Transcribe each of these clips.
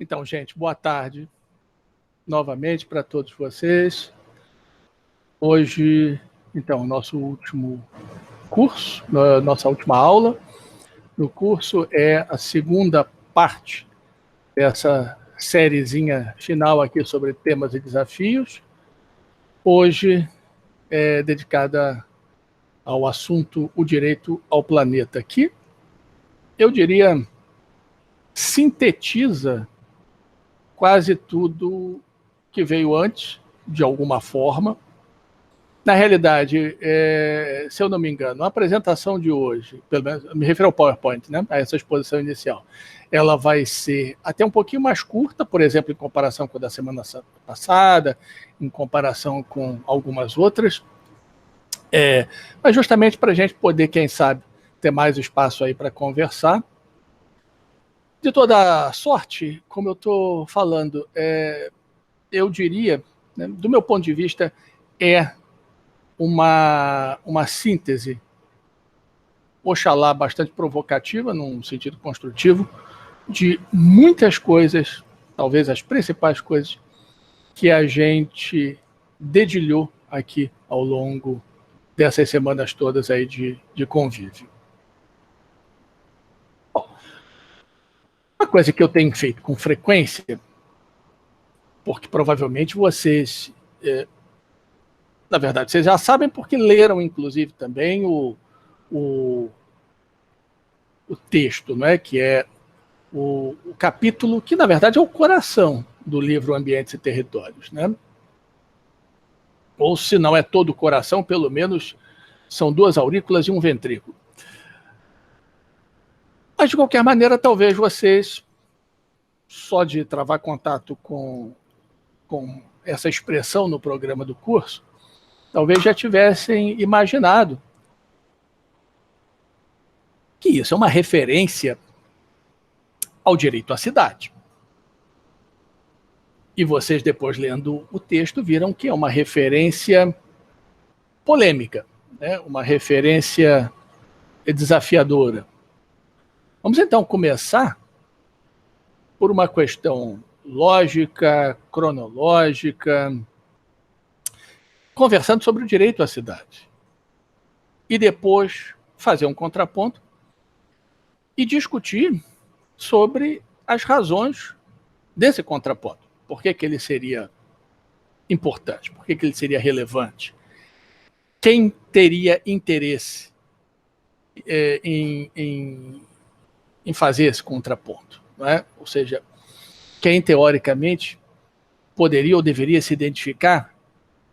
Então, gente, boa tarde novamente para todos vocês. Hoje, então, nosso último curso, nossa última aula no curso é a segunda parte dessa sériezinha final aqui sobre temas e desafios. Hoje é dedicada ao assunto o direito ao planeta, que eu diria sintetiza quase tudo que veio antes, de alguma forma. Na realidade, se eu não me engano, a apresentação de hoje, pelo menos me refiro ao PowerPoint, né, a essa exposição inicial, ela vai ser até um pouquinho mais curta, por exemplo, em comparação com a da semana passada, em comparação com algumas outras, mas justamente para a gente poder, quem sabe, ter mais espaço aí para conversar. De toda sorte, como eu estou falando, eu diria, né, do meu ponto de vista, é uma síntese, oxalá bastante provocativa, num sentido construtivo, de muitas coisas, talvez as principais coisas, que a gente dedilhou aqui ao longo dessas semanas todas aí de convívio. Bom, uma coisa que eu tenho feito com frequência, porque provavelmente vocês, na verdade, vocês já sabem porque leram, inclusive, também o texto, não é? Que é o capítulo que, na verdade, é o coração do livro Ambientes e Territórios, né? Ou, se não é todo o coração, pelo menos são duas aurículas e um ventrículo. Mas, de qualquer maneira, talvez vocês, só de travar contato com essa expressão no programa do curso, talvez já tivessem imaginado que isso é uma referência ao direito à cidade. E vocês, depois lendo o texto, viram que é uma referência polêmica, né? Uma referência desafiadora. Vamos então começar por uma questão lógica, cronológica, conversando sobre o direito à cidade. E depois fazer um contraponto e discutir sobre as razões desse contraponto. Por que ele seria importante? Por que ele seria relevante? Quem teria interesse em fazer esse contraponto? Não é? Ou seja, quem teoricamente poderia ou deveria se identificar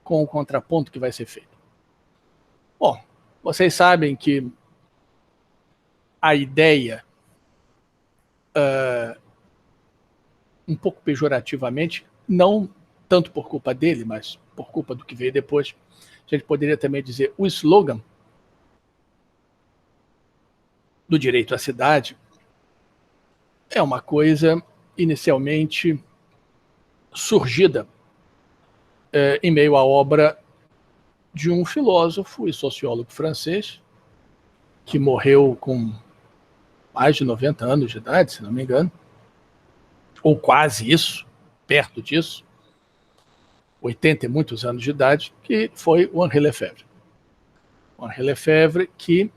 com o contraponto que vai ser feito. Bom, vocês sabem que a ideia, um pouco pejorativamente, não tanto por culpa dele, mas por culpa do que veio depois, a gente poderia também dizer o slogan do direito à cidade é uma coisa inicialmente surgida em meio à obra de um filósofo e sociólogo francês que morreu com mais de 90 anos de idade, se não me engano, ou quase isso, perto disso, 80 e muitos anos de idade, que foi o Henri Lefebvre. O Henri Lefebvre que,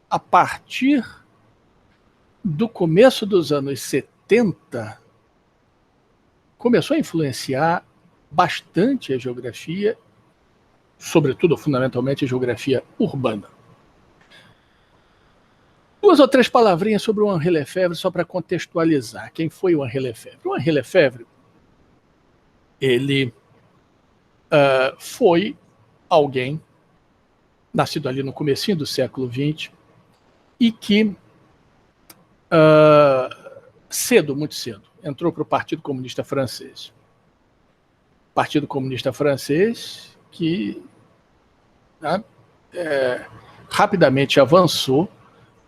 a partir do começo dos anos 70, começou a influenciar bastante a geografia, sobretudo, fundamentalmente, a geografia urbana. Duas ou três palavrinhas sobre o Henri Lefebvre, só para contextualizar. Quem foi o Henri Lefebvre? O Henri Lefebvre, ele foi alguém nascido ali no comecinho do século XX e que, cedo, muito cedo, entrou para o Partido Comunista Francês. Partido Comunista Francês que rapidamente avançou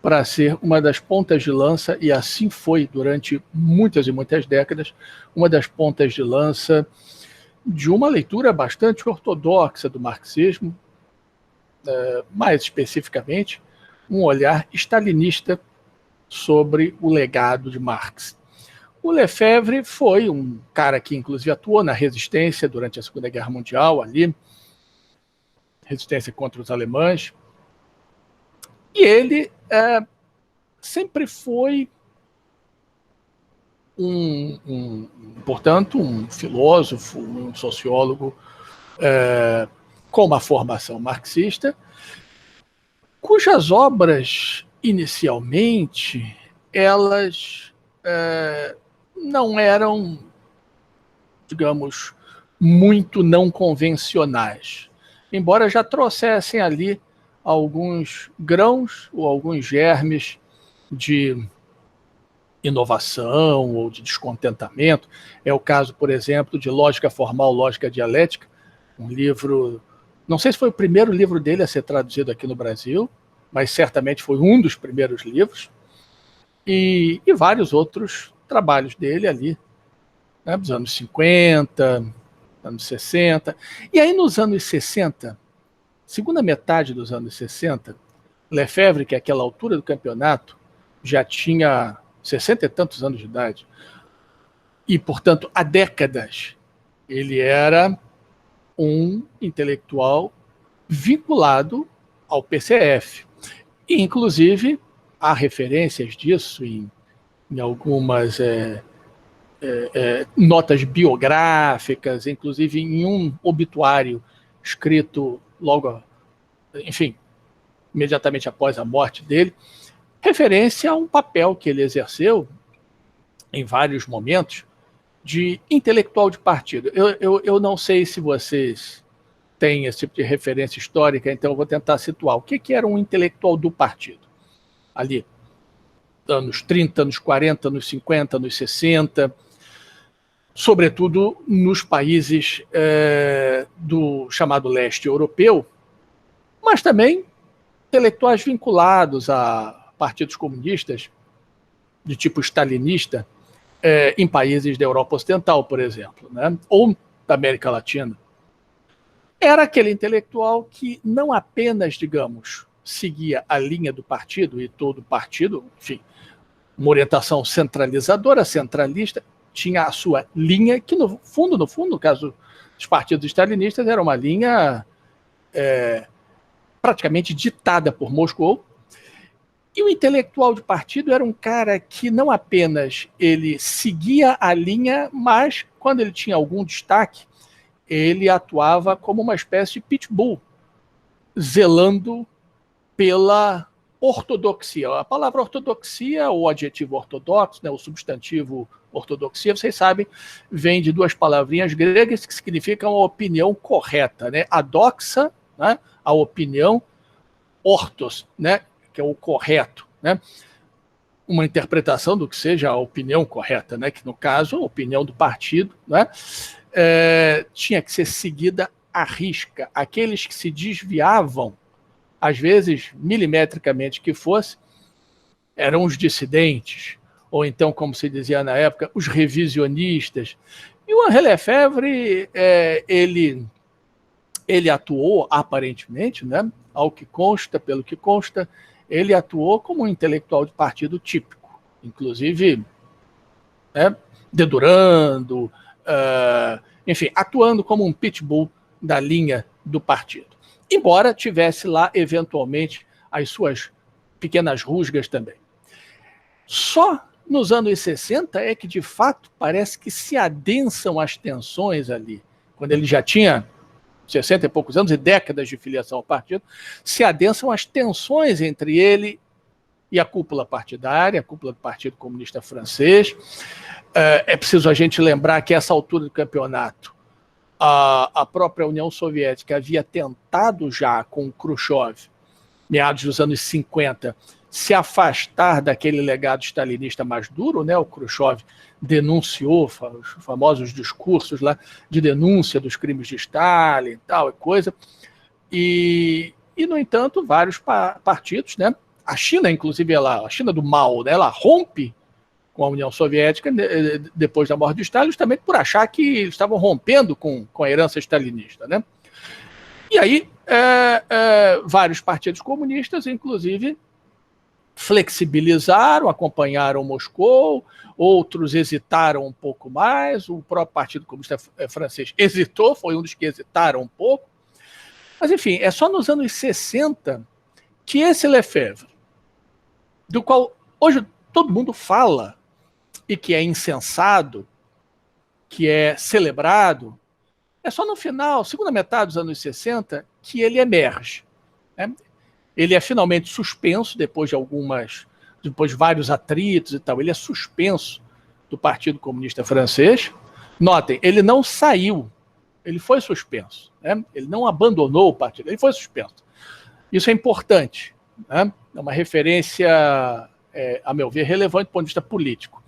para ser uma das pontas de lança, e assim foi durante muitas e muitas décadas, uma das pontas de lança de uma leitura bastante ortodoxa do marxismo, mais especificamente, um olhar stalinista sobre o legado de Marx. O Lefebvre foi um cara que, inclusive, atuou na resistência durante a Segunda Guerra Mundial, ali, resistência contra os alemães. E ele sempre foi portanto, um filósofo, um sociólogo com uma formação marxista, cujas obras, inicialmente, elas não eram, digamos, muito não convencionais, embora já trouxessem ali alguns grãos ou alguns germes de inovação ou de descontentamento. É o caso, por exemplo, de Lógica Formal, Lógica Dialética, um livro, não sei se foi o primeiro livro dele a ser traduzido aqui no Brasil, mas certamente foi um dos primeiros livros, e vários outros trabalhos dele ali, né, dos anos 50, anos 60. E aí, nos anos 60, segunda metade dos anos 60, Lefebvre, que àquela altura do campeonato já tinha 60 e tantos anos de idade, e, portanto, há décadas, ele era um intelectual vinculado ao PCF. E, inclusive, há referências disso em algumas notas biográficas, inclusive em um obituário escrito logo, enfim, imediatamente após a morte dele, referência a um papel que ele exerceu em vários momentos de intelectual de partido. Eu não sei se vocês têm esse tipo de referência histórica, então eu vou tentar situar. O que era um intelectual do partido? Ali, anos 30, anos 40, anos 50, anos 60, sobretudo nos países do chamado leste europeu, mas também intelectuais vinculados a partidos comunistas de tipo stalinista em países da Europa Ocidental, por exemplo, né? Ou da América Latina. Era aquele intelectual que não apenas, digamos, seguia a linha do partido, e todo partido, enfim, uma orientação centralizadora, centralista, tinha a sua linha, que no fundo, no caso dos partidos stalinistas, era uma linha praticamente ditada por Moscou. E o intelectual de partido era um cara que não apenas ele seguia a linha, mas quando ele tinha algum destaque, ele atuava como uma espécie de pitbull, zelando pela ortodoxia. A palavra ortodoxia, o adjetivo ortodoxo, né, o substantivo ortodoxia, vocês sabem, vem de duas palavrinhas gregas que significam a opinião correta, né? A doxa, né, a opinião, ortos, né, que é o correto, né? Uma interpretação do que seja a opinião correta, né? Que no caso, a opinião do partido, né? Tinha que ser seguida à risca. Aqueles que se desviavam, às vezes milimetricamente que fosse, eram os dissidentes, ou então, como se dizia na época, os revisionistas. E o Henri Lefebvre, ele atuou, aparentemente, né, ao que consta, pelo que consta, ele atuou como um intelectual de partido típico, inclusive dedurando, enfim, atuando como um pitbull da linha do partido. Embora tivesse lá, eventualmente, as suas pequenas rusgas também. Só nos anos 60 é que, de fato, parece que se adensam as tensões ali, quando ele já tinha 60 e poucos anos e décadas de filiação ao partido, se adensam as tensões entre ele e a cúpula partidária, a cúpula do Partido Comunista Francês. É preciso a gente lembrar que, a essa altura do campeonato, a própria União Soviética havia tentado já, com Khrushchev, meados dos anos 50, se afastar daquele legado stalinista mais duro, né? O Khrushchev denunciou os famosos discursos lá de denúncia dos crimes de Stalin, tal e coisa, e no entanto, vários partidos, né? A China, inclusive, a China do Mao, né? Ela rompe com a União Soviética depois da morte de Stalin, justamente por achar que eles estavam rompendo com a herança stalinista, né? E aí, vários partidos comunistas, inclusive, flexibilizaram, acompanharam Moscou, outros hesitaram um pouco mais, o próprio Partido Comunista Francês hesitou, foi um dos que hesitaram um pouco. Mas, enfim, é só nos anos 60 que esse Lefebvre, do qual hoje todo mundo fala e que é incensado, que é celebrado, é só no final, segunda metade dos anos 60, que ele emerge. Né? Ele é finalmente suspenso, depois de vários atritos e tal, ele é suspenso do Partido Comunista Francês. Notem, ele não saiu, ele foi suspenso. Né? Ele não abandonou o partido, ele foi suspenso. Isso é importante. Né? É uma referência, a meu ver, relevante do ponto de vista político.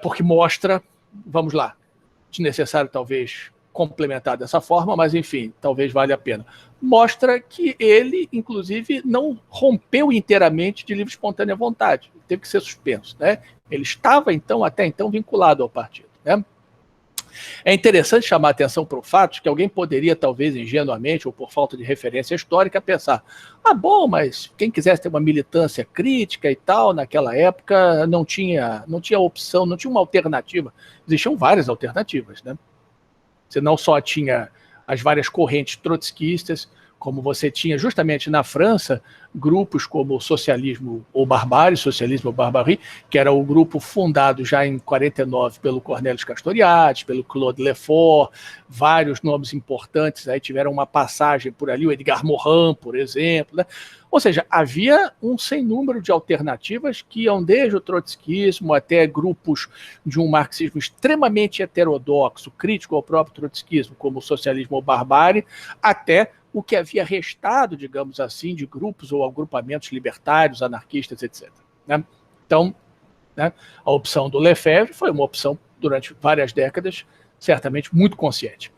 Porque mostra, vamos lá, desnecessário talvez complementar dessa forma, mas enfim, talvez valha a pena. Mostra que ele, inclusive, não rompeu inteiramente de livre e espontânea vontade. Teve que ser suspenso. Né? Ele estava, então, até então, vinculado ao partido. Né? É interessante chamar a atenção para o fato de que alguém poderia, talvez ingenuamente, ou por falta de referência histórica, pensar: bom, mas quem quisesse ter uma militância crítica e tal, naquela época, não tinha opção, não tinha uma alternativa. Existiam várias alternativas. Né? Você não só tinha as várias correntes trotskistas, como você tinha justamente na França grupos como o Socialismo ou Barbarie, que era o grupo fundado já em 49 pelo Cornelius Castoriadis, pelo Claude Lefort, vários nomes importantes aí tiveram uma passagem por ali, o Edgar Morin, por exemplo. Né? Ou seja, havia um sem número de alternativas que iam desde o trotskismo até grupos de um marxismo extremamente heterodoxo, crítico ao próprio trotskismo, como o Socialismo ou Barbarie, até o que havia restado, digamos assim, de grupos ou agrupamentos libertários, anarquistas, etc. Né? Então, né, a opção do Lefebvre foi uma opção, durante várias décadas, certamente muito consciente.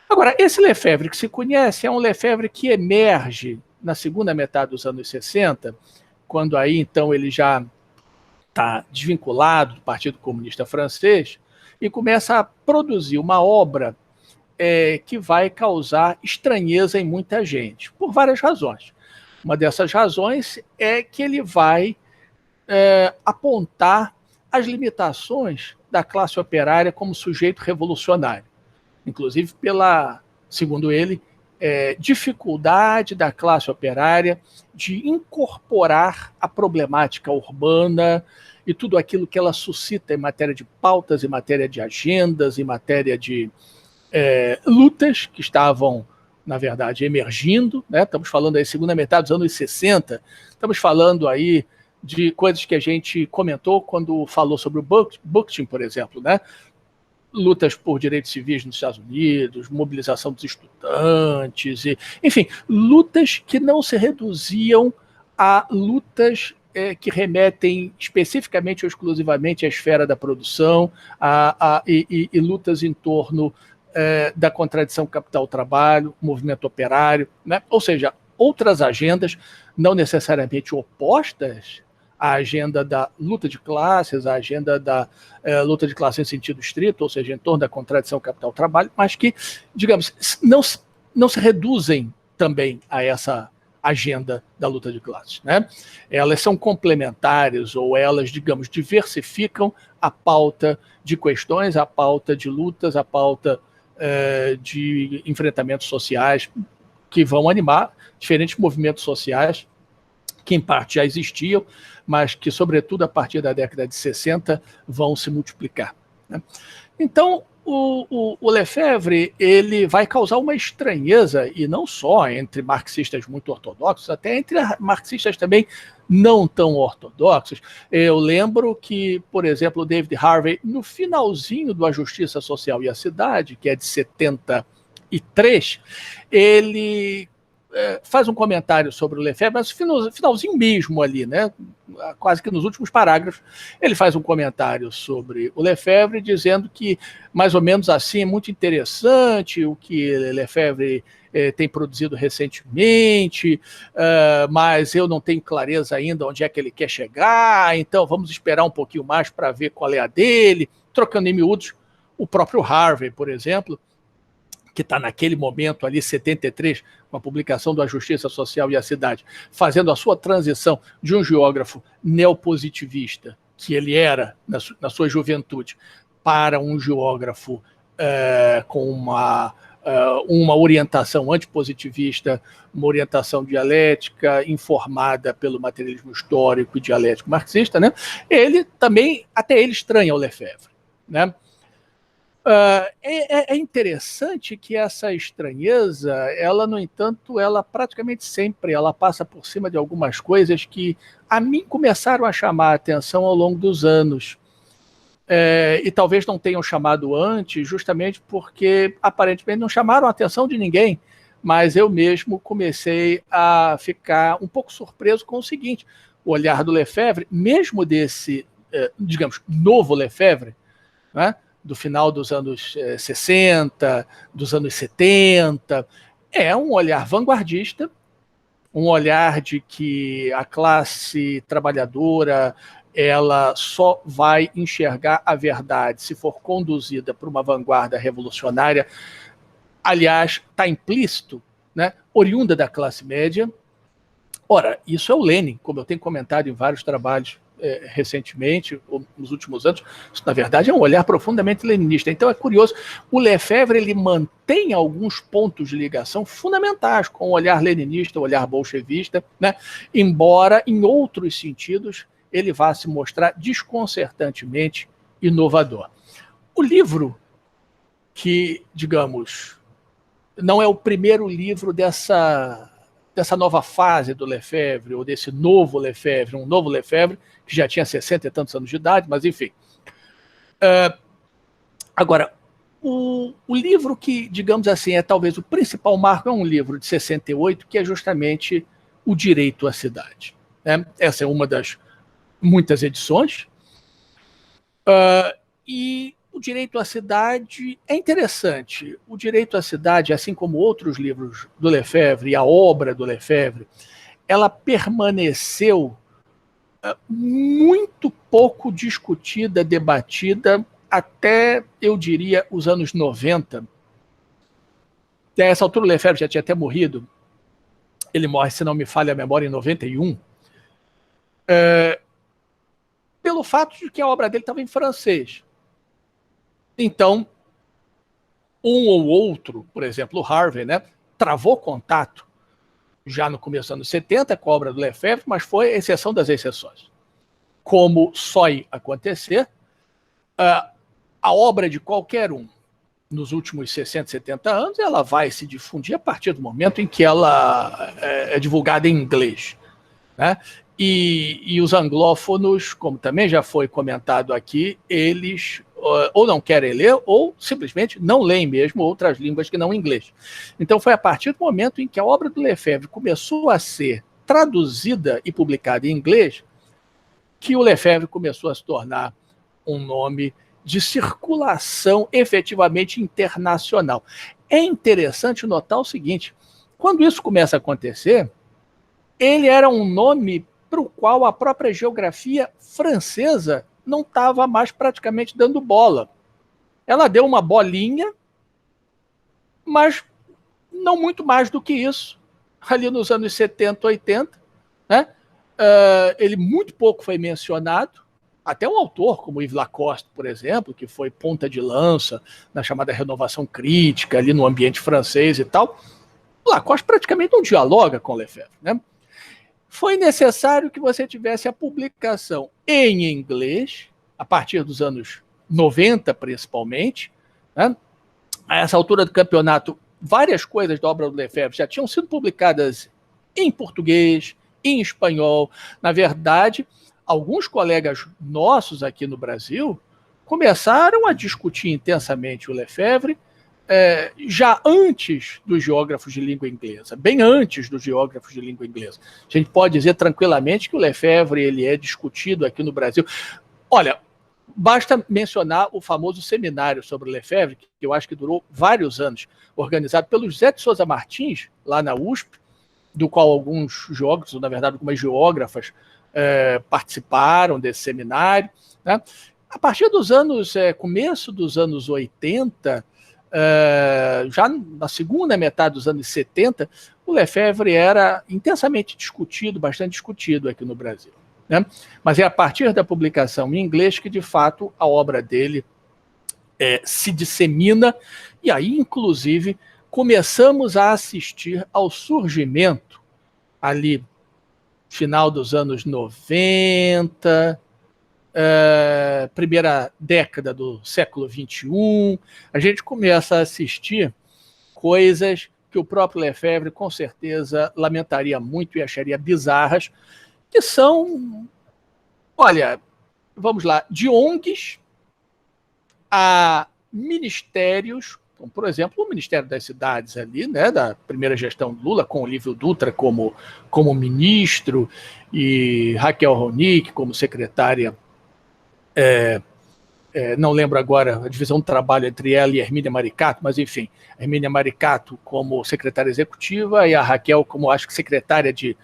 Agora, esse Lefebvre que se conhece é um Lefebvre que emerge na segunda metade dos anos 60, quando aí, então, ele já está desvinculado do Partido Comunista Francês e começa a produzir uma obra que vai causar estranheza em muita gente, por várias razões. Uma dessas razões é que ele vai apontar as limitações da classe operária como sujeito revolucionário, inclusive pela, segundo ele, dificuldade da classe operária de incorporar a problemática urbana e tudo aquilo que ela suscita em matéria de pautas, em matéria de agendas, em matéria de lutas que estavam, na verdade, emergindo. Né? Estamos falando aí segunda metade dos anos 60, estamos falando aí de coisas que a gente comentou quando falou sobre o Bakhtin, por exemplo, né? Lutas por direitos civis nos Estados Unidos, mobilização dos estudantes, enfim, lutas que não se reduziam a lutas que remetem especificamente ou exclusivamente à esfera da produção e lutas em torno da contradição capital-trabalho, movimento operário, né? Ou seja, outras agendas não necessariamente opostas à agenda da luta de classes, à agenda da luta de classe em sentido estrito, ou seja, em torno da contradição capital-trabalho, mas que, digamos, não se reduzem também a essa agenda da luta de classes. Né? Elas são complementares ou elas, digamos, diversificam a pauta de questões, a pauta de lutas, a pauta de enfrentamentos sociais que vão animar diferentes movimentos sociais que em parte já existiam, mas que, sobretudo, a partir da década de 60, vão se multiplicar. Né? Então, o Lefebvre ele vai causar uma estranheza, e não só entre marxistas muito ortodoxos, até entre marxistas também não tão ortodoxos. Eu lembro que, por exemplo, o David Harvey, no finalzinho do A Justiça Social e a Cidade, que é de 73, ele faz um comentário sobre o Lefebvre, mas finalzinho mesmo ali, né? Quase que nos últimos parágrafos, ele faz um comentário sobre o Lefebvre, dizendo que, mais ou menos assim, é muito interessante o que Lefebvre tem produzido recentemente, mas eu não tenho clareza ainda onde é que ele quer chegar, então vamos esperar um pouquinho mais para ver qual é a dele, trocando em miúdos o próprio Harvey, por exemplo, que está naquele momento ali, 73, com a publicação do A Justiça Social e a Cidade, fazendo a sua transição de um geógrafo neopositivista, que ele era na sua juventude, para um geógrafo com uma orientação antipositivista, uma orientação dialética informada pelo materialismo histórico e dialético marxista, né? Ele também, até ele estranha o Lefebvre, né? É interessante que essa estranheza, ela, no entanto, ela praticamente sempre ela passa por cima de algumas coisas que a mim começaram a chamar a atenção ao longo dos anos. E talvez não tenham chamado antes, justamente porque aparentemente não chamaram a atenção de ninguém, mas eu mesmo comecei a ficar um pouco surpreso com o seguinte: o olhar do Lefebvre, mesmo desse, digamos, novo Lefebvre, né, do final dos anos 60, dos anos 70, é um olhar vanguardista, um olhar de que a classe trabalhadora ela só vai enxergar a verdade se for conduzida por uma vanguarda revolucionária. Aliás, está implícito, né, oriunda da classe média. Ora, isso é o Lenin, como eu tenho comentado em vários trabalhos recentemente, ou nos últimos anos. Isso, na verdade, é um olhar profundamente leninista. Então é curioso, o Lefebvre ele mantém alguns pontos de ligação fundamentais com o olhar leninista, o olhar bolchevista, né, embora em outros sentidos ele vá se mostrar desconcertantemente inovador. O livro que, digamos, não é o primeiro livro dessa nova fase do Lefebvre, ou desse novo Lefebvre, um novo Lefebvre, que já tinha 60 e tantos anos de idade, mas enfim. Agora, o livro que, digamos assim, é talvez o principal marco, é um livro de 68, que é justamente O Direito à Cidade. Essa é uma das muitas edições, e o Direito à Cidade é interessante. O Direito à Cidade, assim como outros livros do Lefebvre e a obra do Lefebvre, ela permaneceu muito pouco discutida, debatida, até, eu diria, os anos 90. Até essa altura o Lefebvre já tinha até morrido. Ele morre, se não me falha a memória, em 91. Pelo fato de que a obra dele estava em francês. Então, um ou outro, por exemplo, o Harvey, né, travou contato já no começo dos anos 70 com a obra do Lefebvre, mas foi a exceção das exceções. Como só ia acontecer, a obra de qualquer um nos últimos 60, 70 anos, ela vai se difundir a partir do momento em que ela é divulgada em inglês, né? E os anglófonos, como também já foi comentado aqui, eles ou não querem ler, ou simplesmente não leem mesmo outras línguas que não inglês. Então foi a partir do momento em que a obra do Lefebvre começou a ser traduzida e publicada em inglês, que o Lefebvre começou a se tornar um nome de circulação efetivamente internacional. É interessante notar o seguinte: quando isso começa a acontecer, ele era um nome para o qual a própria geografia francesa não estava mais praticamente dando bola. Ela deu uma bolinha, mas não muito mais do que isso. Ali nos anos 70, 80, né? Ele muito pouco foi mencionado. Até um autor como Yves Lacoste, por exemplo, que foi ponta de lança na chamada renovação crítica, ali no ambiente francês e tal, Lacoste praticamente não dialoga com Lefebvre, né? Foi necessário que você tivesse a publicação em inglês, a partir dos anos 90, principalmente, né? A essa altura do campeonato, várias coisas da obra do Lefebvre já tinham sido publicadas em português, em espanhol. Na verdade, alguns colegas nossos aqui no Brasil começaram a discutir intensamente o Lefebvre já antes dos geógrafos de língua inglesa, bem antes dos geógrafos de língua inglesa. A gente pode dizer tranquilamente que o Lefebvre ele é discutido aqui no Brasil. Olha, basta mencionar o famoso seminário sobre o Lefebvre, que eu acho que durou vários anos, organizado pelo José de Souza Martins, lá na USP, do qual alguns geógrafos, ou na verdade algumas geógrafas, participaram desse seminário, né? A partir dos anos, começo dos anos 80, já na segunda metade dos anos 70, o Lefebvre era intensamente discutido, bastante discutido aqui no Brasil, né? Mas é a partir da publicação em inglês que, de fato, a obra dele se dissemina, e aí, inclusive, começamos a assistir ao surgimento, ali, final dos anos 90, primeira década do século XXI, a gente começa a assistir coisas que o próprio Lefebvre, com certeza, lamentaria muito e acharia bizarras, que são, olha, vamos lá, de ONGs a ministérios, como, por exemplo, o Ministério das Cidades ali, né, da primeira gestão Lula, com Olívio Dutra como ministro e Raquel Ronick como secretária, não lembro agora a divisão do trabalho entre ela e Hermínia Maricato, mas enfim, a Hermínia Maricato como secretária executiva e a Raquel como, acho que, secretária de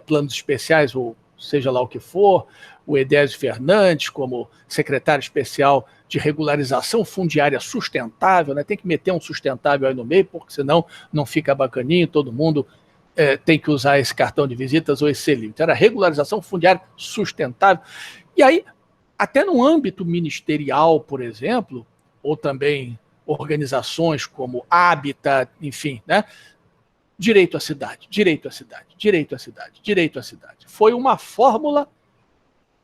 planos especiais, ou seja lá o que for, o Edésio Fernandes como secretário especial de regularização fundiária sustentável, né? Tem que meter um sustentável aí no meio, porque senão não fica bacaninho, todo mundo tem que usar esse cartão de visitas ou esse selinho. Então era regularização fundiária sustentável. E aí, até no âmbito ministerial, por exemplo, ou também organizações como Habitat, enfim, né? Direito à cidade, direito à cidade, direito à cidade, direito à cidade. Foi uma fórmula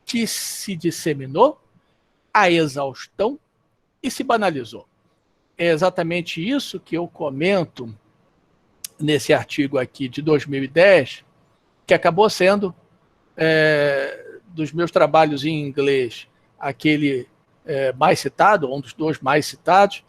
que se disseminou à exaustão e se banalizou. É exatamente isso que eu comento nesse artigo aqui de 2010, que acabou sendo, dos meus trabalhos em inglês, aquele mais citado, um dos dois mais citados,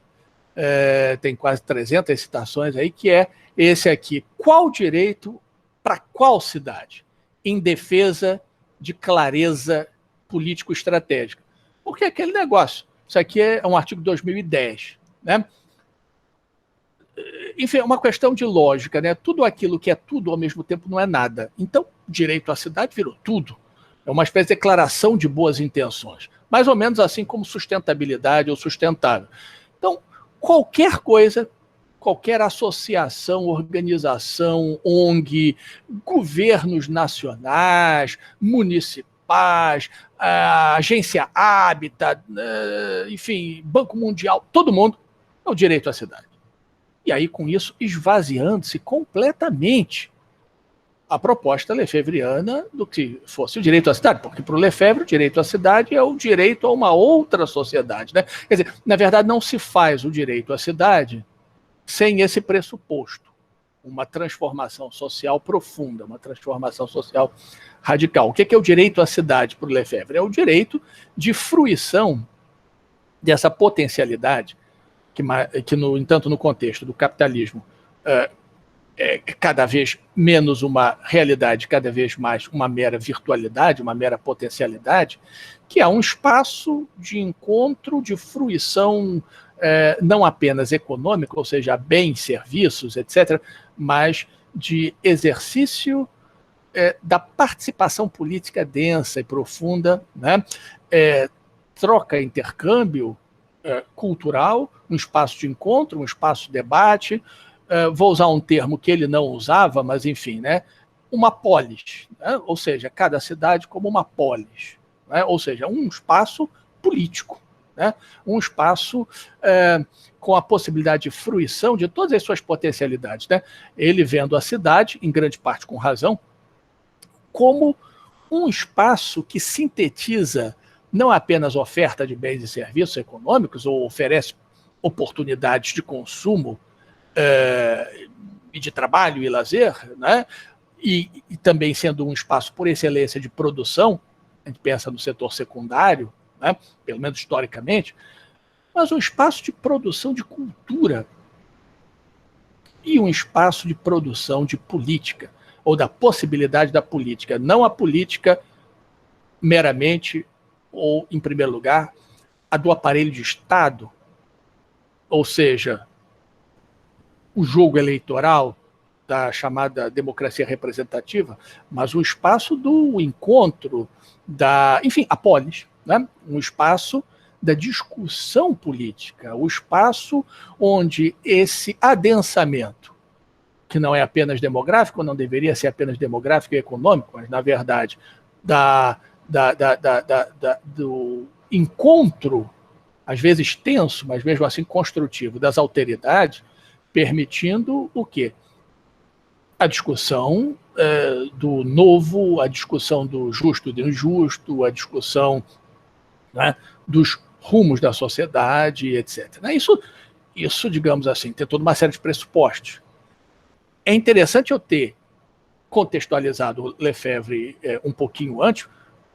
tem quase 300 citações aí, que é esse aqui: qual direito para qual cidade? Em defesa de clareza político-estratégica. Porque aquele negócio, isso aqui é um artigo de 2010, né? Enfim, é uma questão de lógica, né? Tudo aquilo que é tudo ao mesmo tempo não é nada. Então, direito à cidade virou tudo. É uma espécie de declaração de boas intenções, mais ou menos assim como sustentabilidade ou sustentável. Então, qualquer coisa, qualquer associação, organização, ONG, governos nacionais, municipais, agência Habitat, enfim, Banco Mundial, todo mundo é o direito à cidade. E aí, com isso, esvaziando-se completamente a proposta lefebvriana do que fosse o direito à cidade, porque para o Lefebvre o direito à cidade é o direito a uma outra sociedade, né? Quer dizer, na verdade, não se faz o direito à cidade sem esse pressuposto, uma transformação social profunda, uma transformação social radical. O que é o direito à cidade para o Lefebvre? É o direito de fruição dessa potencialidade que no entanto, no contexto do capitalismo, é cada vez menos uma realidade, cada vez mais uma mera virtualidade, uma mera potencialidade, que é um espaço de encontro, de fruição, não apenas econômica, ou seja, bens, serviços, etc., mas de exercício da participação política densa e profunda, né? Troca, intercâmbio cultural, um espaço de encontro, um espaço de debate. Vou usar um termo que ele não usava, mas enfim, né? Uma polis, né? Ou seja, cada cidade como uma polis, né? Ou seja, um espaço político, né? Um espaço com a possibilidade de fruição de todas as suas potencialidades, né? Ele vendo a cidade, em grande parte com razão, como um espaço que sintetiza não apenas oferta de bens e serviços econômicos, ou oferece oportunidades de consumo e de trabalho e lazer, né? E também sendo um espaço por excelência de produção, a gente pensa no setor secundário, né? Pelo menos historicamente, mas um espaço de produção de cultura e um espaço de produção de política, ou da possibilidade da política, não a política meramente, ou, em primeiro lugar, a do aparelho de Estado, ou seja, o jogo eleitoral da chamada democracia representativa, mas um espaço do encontro, enfim, a polis, né? Um espaço da discussão política, o espaço onde esse adensamento, que não é apenas demográfico, não deveria ser apenas demográfico e econômico, mas, na verdade, do encontro, às vezes tenso, mas mesmo assim construtivo, das alteridades, permitindo o quê? A discussão do novo, a discussão do justo e do injusto, a discussão, né, dos rumos da sociedade, etc. Isso, digamos assim, tem toda uma série de pressupostos. É interessante eu ter contextualizado Lefebvre um pouquinho antes,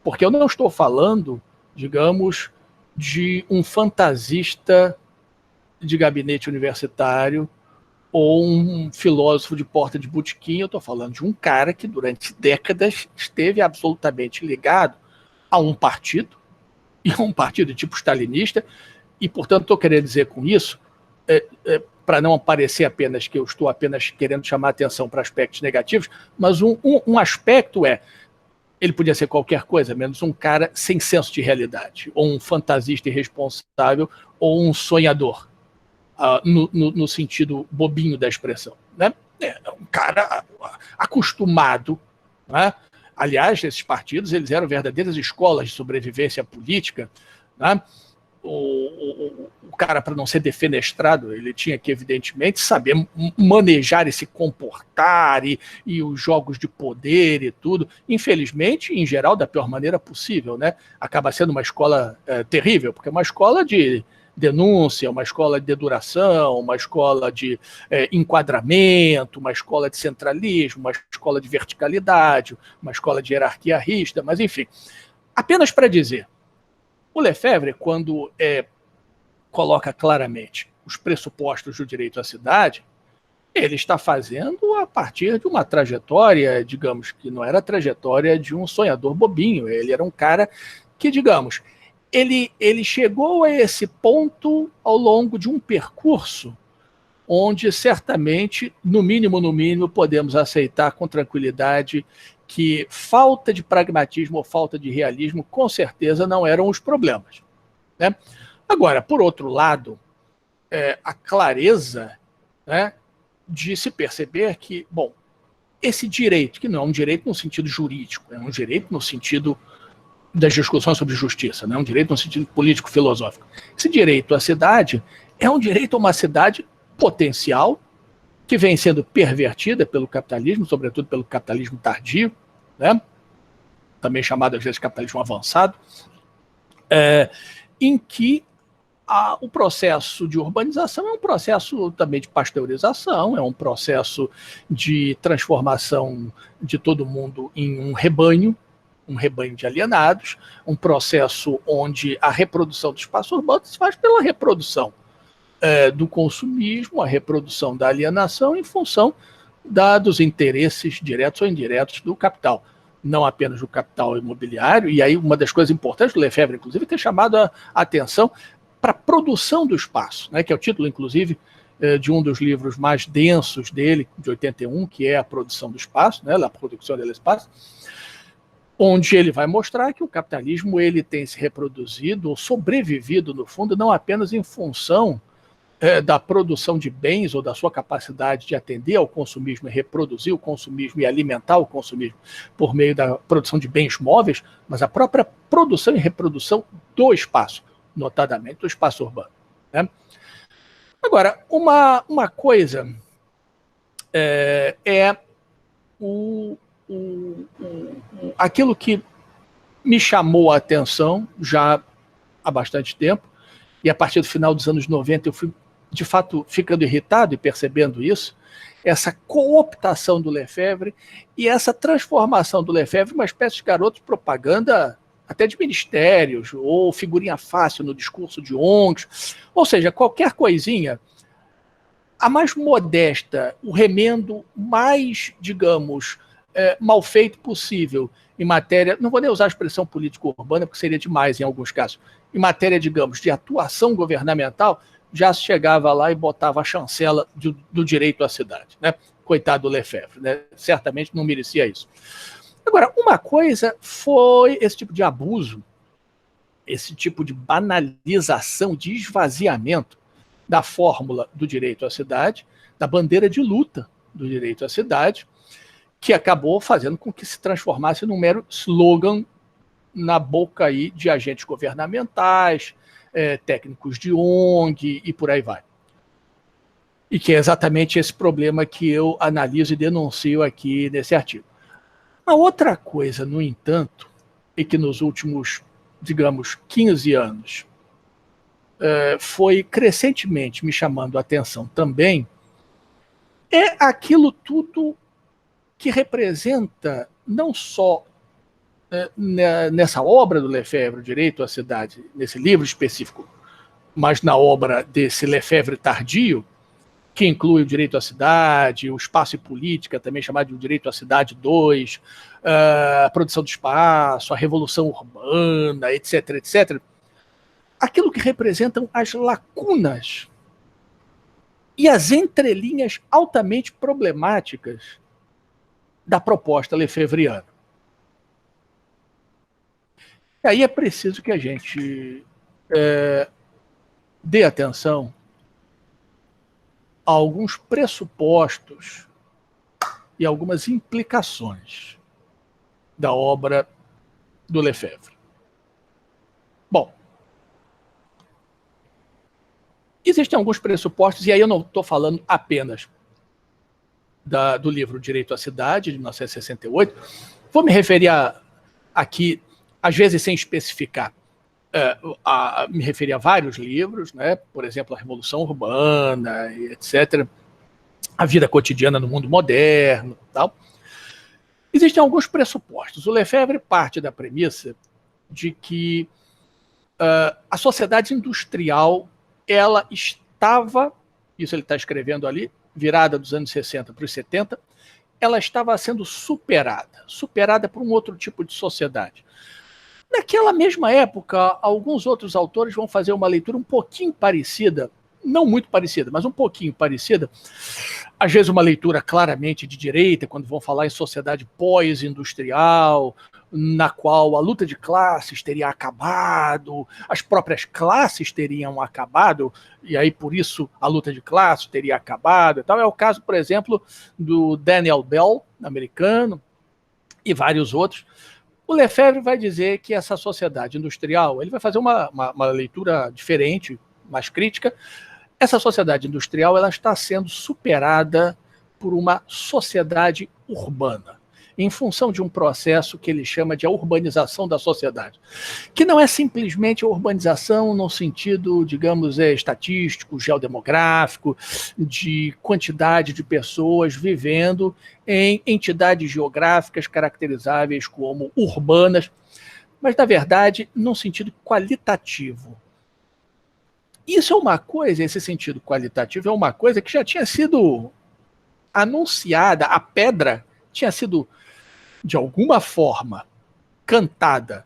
porque eu não estou falando, digamos, de um fantasista de gabinete universitário ou um filósofo de porta de botequim. Eu estou falando de um cara que durante décadas esteve absolutamente ligado a um partido, e a um partido de tipo stalinista, e, portanto, estou querendo dizer com isso, para não parecer apenas que eu estou apenas querendo chamar atenção para aspectos negativos, mas um aspecto ele podia ser qualquer coisa, menos um cara sem senso de realidade, ou um fantasista irresponsável, ou um sonhador, no sentido bobinho da expressão, né? Um cara acostumado, né? Aliás, esses partidos eles eram verdadeiras escolas de sobrevivência política, né? O cara, para não ser defenestrado, ele tinha que, evidentemente, saber manejar e se comportar, e os jogos de poder e tudo. Infelizmente, em geral, da pior maneira possível, né? Acaba sendo uma escola terrível, porque é uma escola de denúncia, uma escola de deduração, uma escola de enquadramento, uma escola de centralismo, uma escola de verticalidade, uma escola de hierarquia rígida, mas enfim. Apenas para dizer, o Lefebvre, quando coloca claramente os pressupostos do direito à cidade, ele está fazendo a partir de uma trajetória, digamos, que não era a trajetória de um sonhador bobinho. Ele era um cara que, digamos, ele chegou a esse ponto ao longo de um percurso onde certamente, no mínimo, podemos aceitar com tranquilidade que falta de pragmatismo ou falta de realismo, com certeza, não eram os problemas, né? Agora, por outro lado, a clareza, né, de se perceber que, bom, esse direito, que não é um direito no sentido jurídico, é um direito no sentido das discussões sobre justiça, né, um direito no sentido político-filosófico. Esse direito à cidade é um direito a uma cidade potencial, que vem sendo pervertida pelo capitalismo, sobretudo pelo capitalismo tardio, né? Também chamado às vezes de capitalismo avançado, em que o processo de urbanização é um processo também de pasteurização, é um processo de transformação de todo mundo em um rebanho de alienados, um processo onde a reprodução do espaço urbano se faz pela reprodução do consumismo, a reprodução da alienação em função dos interesses diretos ou indiretos do capital, não apenas do capital imobiliário. E aí uma das coisas importantes do Lefebvre, inclusive, é ter chamado a atenção para a produção do espaço, né, que é o título, inclusive, de um dos livros mais densos dele, de 81, que é A Produção do Espaço, né, La Production de l'Espace, onde ele vai mostrar que o capitalismo ele tem se reproduzido ou sobrevivido, no fundo, não apenas em função da produção de bens ou da sua capacidade de atender ao consumismo e reproduzir o consumismo e alimentar o consumismo por meio da produção de bens móveis, mas a própria produção e reprodução do espaço, notadamente do espaço urbano, né? Agora, uma coisa aquilo que me chamou a atenção já há bastante tempo, e a partir do final dos anos 90 eu fui, de fato, ficando irritado e percebendo isso, essa cooptação do Lefebvre e essa transformação do Lefebvre em uma espécie de garoto de propaganda até de ministérios, ou figurinha fácil no discurso de ONGs, ou seja, qualquer coisinha, a mais modesta, o remendo mais, digamos, mal feito possível em matéria, não vou nem usar a expressão político-urbana, porque seria demais em alguns casos, em matéria, digamos, de atuação governamental, já se chegava lá e botava a chancela do direito à cidade, né? Coitado do Lefebvre, né? Certamente não merecia isso. Agora, uma coisa foi esse tipo de abuso, esse tipo de banalização, de esvaziamento da fórmula do direito à cidade, da bandeira de luta do direito à cidade, que acabou fazendo com que se transformasse num mero slogan na boca aí de agentes governamentais, técnicos de ONG e por aí vai. E que é exatamente esse problema que eu analiso e denuncio aqui nesse artigo. Uma outra coisa, no entanto, é que nos últimos, digamos, 15 anos, foi crescentemente me chamando a atenção também, é aquilo tudo que representa não só nessa obra do Lefebvre, Direito à Cidade, nesse livro específico, mas na obra desse Lefebvre tardio, que inclui o direito à cidade, o espaço e política, também chamado de Direito à Cidade 2, a produção do espaço, a revolução urbana, etc., etc., aquilo que representam as lacunas e as entrelinhas altamente problemáticas da proposta lefebvriana. E aí é preciso que a gente dê atenção a alguns pressupostos e algumas implicações da obra do Lefebvre. Bom, existem alguns pressupostos, e aí eu não estou falando apenas do livro Direito à Cidade, de 1968, vou me referir aqui, às vezes sem especificar, me referir a vários livros, né? Por exemplo, A Revolução Urbana, etc., A Vida Cotidiana no Mundo Moderno, tal. Existem alguns pressupostos. O Lefebvre parte da premissa de que a sociedade industrial, ela estava, isso ele está escrevendo ali, virada dos anos 60 para os 70, ela estava sendo superada por um outro tipo de sociedade. Naquela mesma época, alguns outros autores vão fazer uma leitura um pouquinho parecida, não muito parecida, mas um pouquinho parecida, às vezes uma leitura claramente de direita, quando vão falar em sociedade pós-industrial, na qual a luta de classes teria acabado, as próprias classes teriam acabado, e aí por isso a luta de classes teria acabado. Então, é o caso, por exemplo, do Daniel Bell, americano, e vários outros. O Lefebvre vai dizer que essa sociedade industrial, ele vai fazer uma leitura diferente, mais crítica. Essa sociedade industrial, ela está sendo superada por uma sociedade urbana, em função de um processo que ele chama de a urbanização da sociedade, que não é simplesmente a urbanização no sentido, digamos, estatístico, geodemográfico, de quantidade de pessoas vivendo em entidades geográficas caracterizáveis como urbanas, mas, na verdade, num sentido qualitativo. Isso é uma coisa, esse sentido qualitativo é uma coisa que já tinha sido anunciada, a pedra tinha sido, de alguma forma, cantada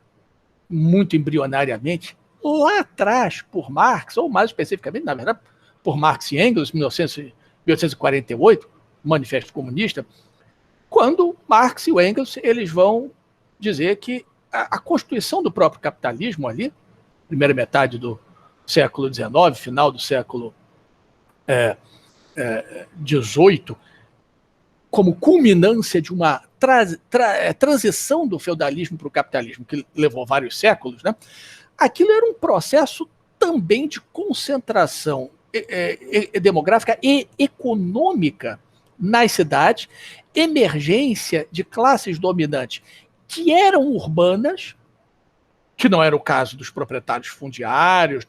muito embrionariamente lá atrás por Marx, ou mais especificamente, na verdade, por Marx e Engels, 1848, Manifesto Comunista, quando Marx e Engels eles vão dizer que a constituição do próprio capitalismo ali, primeira metade do século XIX, final do século XVIII, como culminância de uma transição do feudalismo para o capitalismo, que levou vários séculos, né? Aquilo era um processo também de concentração demográfica e econômica nas cidades, emergência de classes dominantes que eram urbanas, que não era o caso dos proprietários fundiários,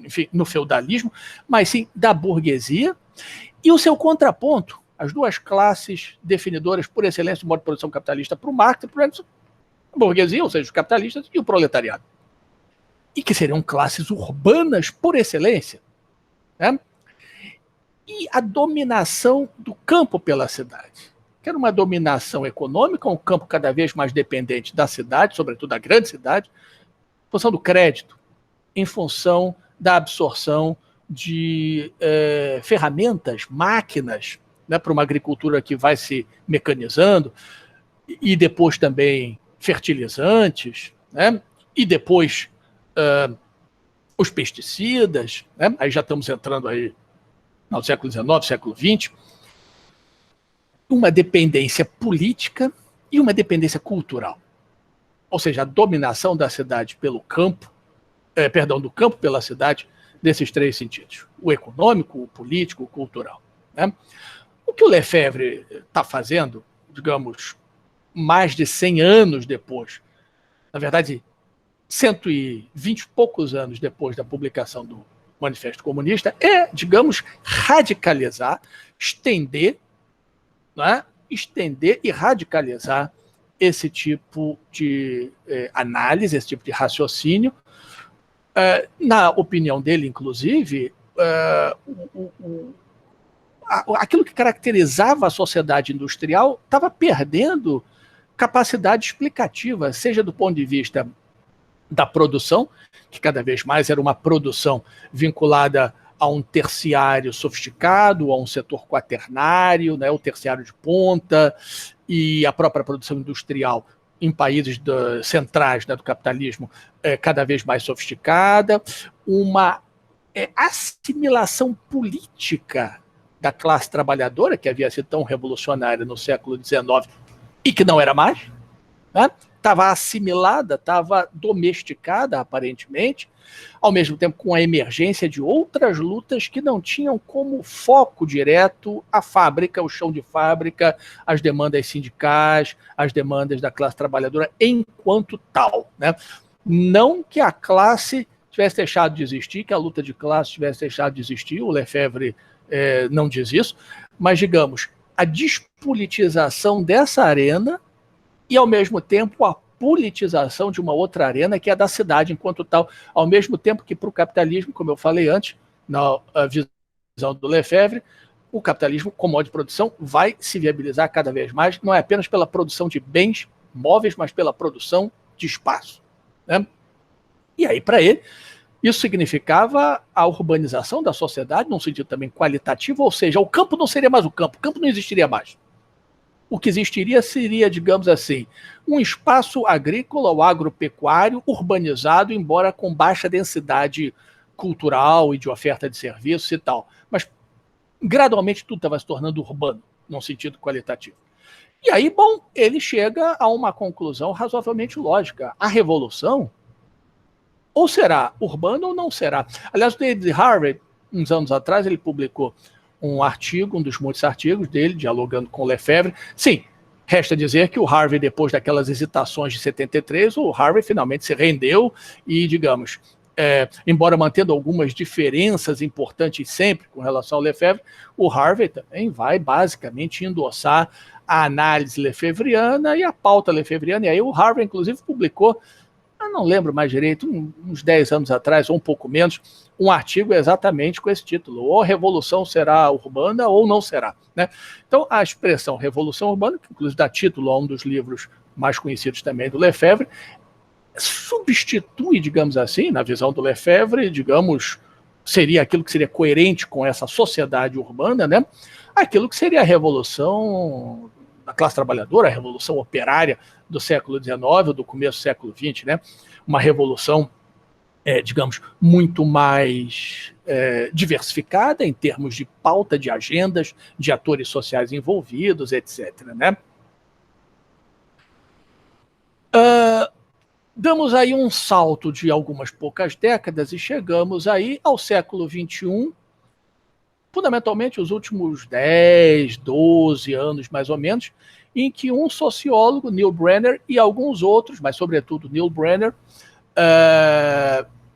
enfim, no feudalismo, mas sim da burguesia, e o seu contraponto, as duas classes definidoras por excelência do modo de produção capitalista para o Marx e para a burguesia, ou seja, os capitalistas e o proletariado. E que seriam classes urbanas por excelência, né? E a dominação do campo pela cidade, que era uma dominação econômica, um campo cada vez mais dependente da cidade, sobretudo da grande cidade, em função do crédito, em função da absorção de ferramentas, máquinas, né, para uma agricultura que vai se mecanizando, e depois também fertilizantes, né, e depois os pesticidas, né? Aí já estamos entrando aí no século XIX, século XX, uma dependência política e uma dependência cultural. Ou seja, a dominação da cidade pelo campo, do campo pela cidade, desses três sentidos: o econômico, o político, o cultural, né? O que o Lefebvre está fazendo, digamos, mais de 100 anos depois, na verdade, 120 e poucos anos depois da publicação do Manifesto Comunista, é, digamos, radicalizar, estender, né? Estender e radicalizar esse tipo de análise, esse tipo de raciocínio. Na opinião dele, inclusive, aquilo que caracterizava a sociedade industrial estava perdendo capacidade explicativa, seja do ponto de vista da produção, que cada vez mais era uma produção vinculada a um terciário sofisticado, a um setor quaternário, né, o terciário de ponta, e a própria produção industrial em países centrais, né, do capitalismo cada vez mais sofisticada, uma assimilação política da classe trabalhadora, que havia sido tão revolucionária no século XIX e que não era mais, né? Estava assimilada, estava domesticada, aparentemente, ao mesmo tempo com a emergência de outras lutas que não tinham como foco direto a fábrica, o chão de fábrica, as demandas sindicais, as demandas da classe trabalhadora enquanto tal, né? Não que a classe tivesse deixado de existir, que a luta de classe tivesse deixado de existir, o Lefebvre não diz isso, mas, digamos, a despolitização dessa arena e, ao mesmo tempo, a politização de uma outra arena, que é a da cidade enquanto tal, ao mesmo tempo que, para o capitalismo, como eu falei antes, na visão do Lefebvre, o capitalismo, como modo de produção, vai se viabilizar cada vez mais, não é apenas pela produção de bens móveis, mas pela produção de espaço, né? E aí, para ele, isso significava a urbanização da sociedade, num sentido também qualitativo, ou seja, o campo não seria mais o campo não existiria mais. O que existiria seria, digamos assim, um espaço agrícola ou agropecuário urbanizado, embora com baixa densidade cultural e de oferta de serviços e tal. Mas, gradualmente, tudo estava se tornando urbano, num sentido qualitativo. E aí, bom, ele chega a uma conclusão razoavelmente lógica. A revolução ou será urbana ou não será. Aliás, o David Harvey, uns anos atrás, ele publicou um artigo, um dos muitos artigos dele, dialogando com o Lefebvre. Sim, resta dizer que o Harvey, depois daquelas hesitações de 73, o Harvey finalmente se rendeu e, digamos, embora mantendo algumas diferenças importantes sempre com relação ao Lefebvre, o Harvey também vai basicamente endossar a análise lefebvriana e a pauta lefebvriana. E aí o Harvey, inclusive, publicou, eu não lembro mais direito, uns 10 anos atrás, ou um pouco menos, um artigo exatamente com esse título: ou a revolução será urbana ou não será, né? Então, a expressão revolução urbana, que inclusive dá título a um dos livros mais conhecidos também do Lefebvre, substitui, digamos assim, na visão do Lefebvre, digamos, seria aquilo que seria coerente com essa sociedade urbana, né? Aquilo que seria a revolução da classe trabalhadora, a revolução operária do século XIX, do começo do século XX, né? Uma revolução, digamos, muito mais diversificada em termos de pauta, de agendas, de atores sociais envolvidos, etc., né? Damos aí um salto de algumas poucas décadas e chegamos aí ao século XXI, fundamentalmente os últimos 10, 12 anos, mais ou menos, em que um sociólogo, Neil Brenner, e alguns outros, mas sobretudo Neil Brenner,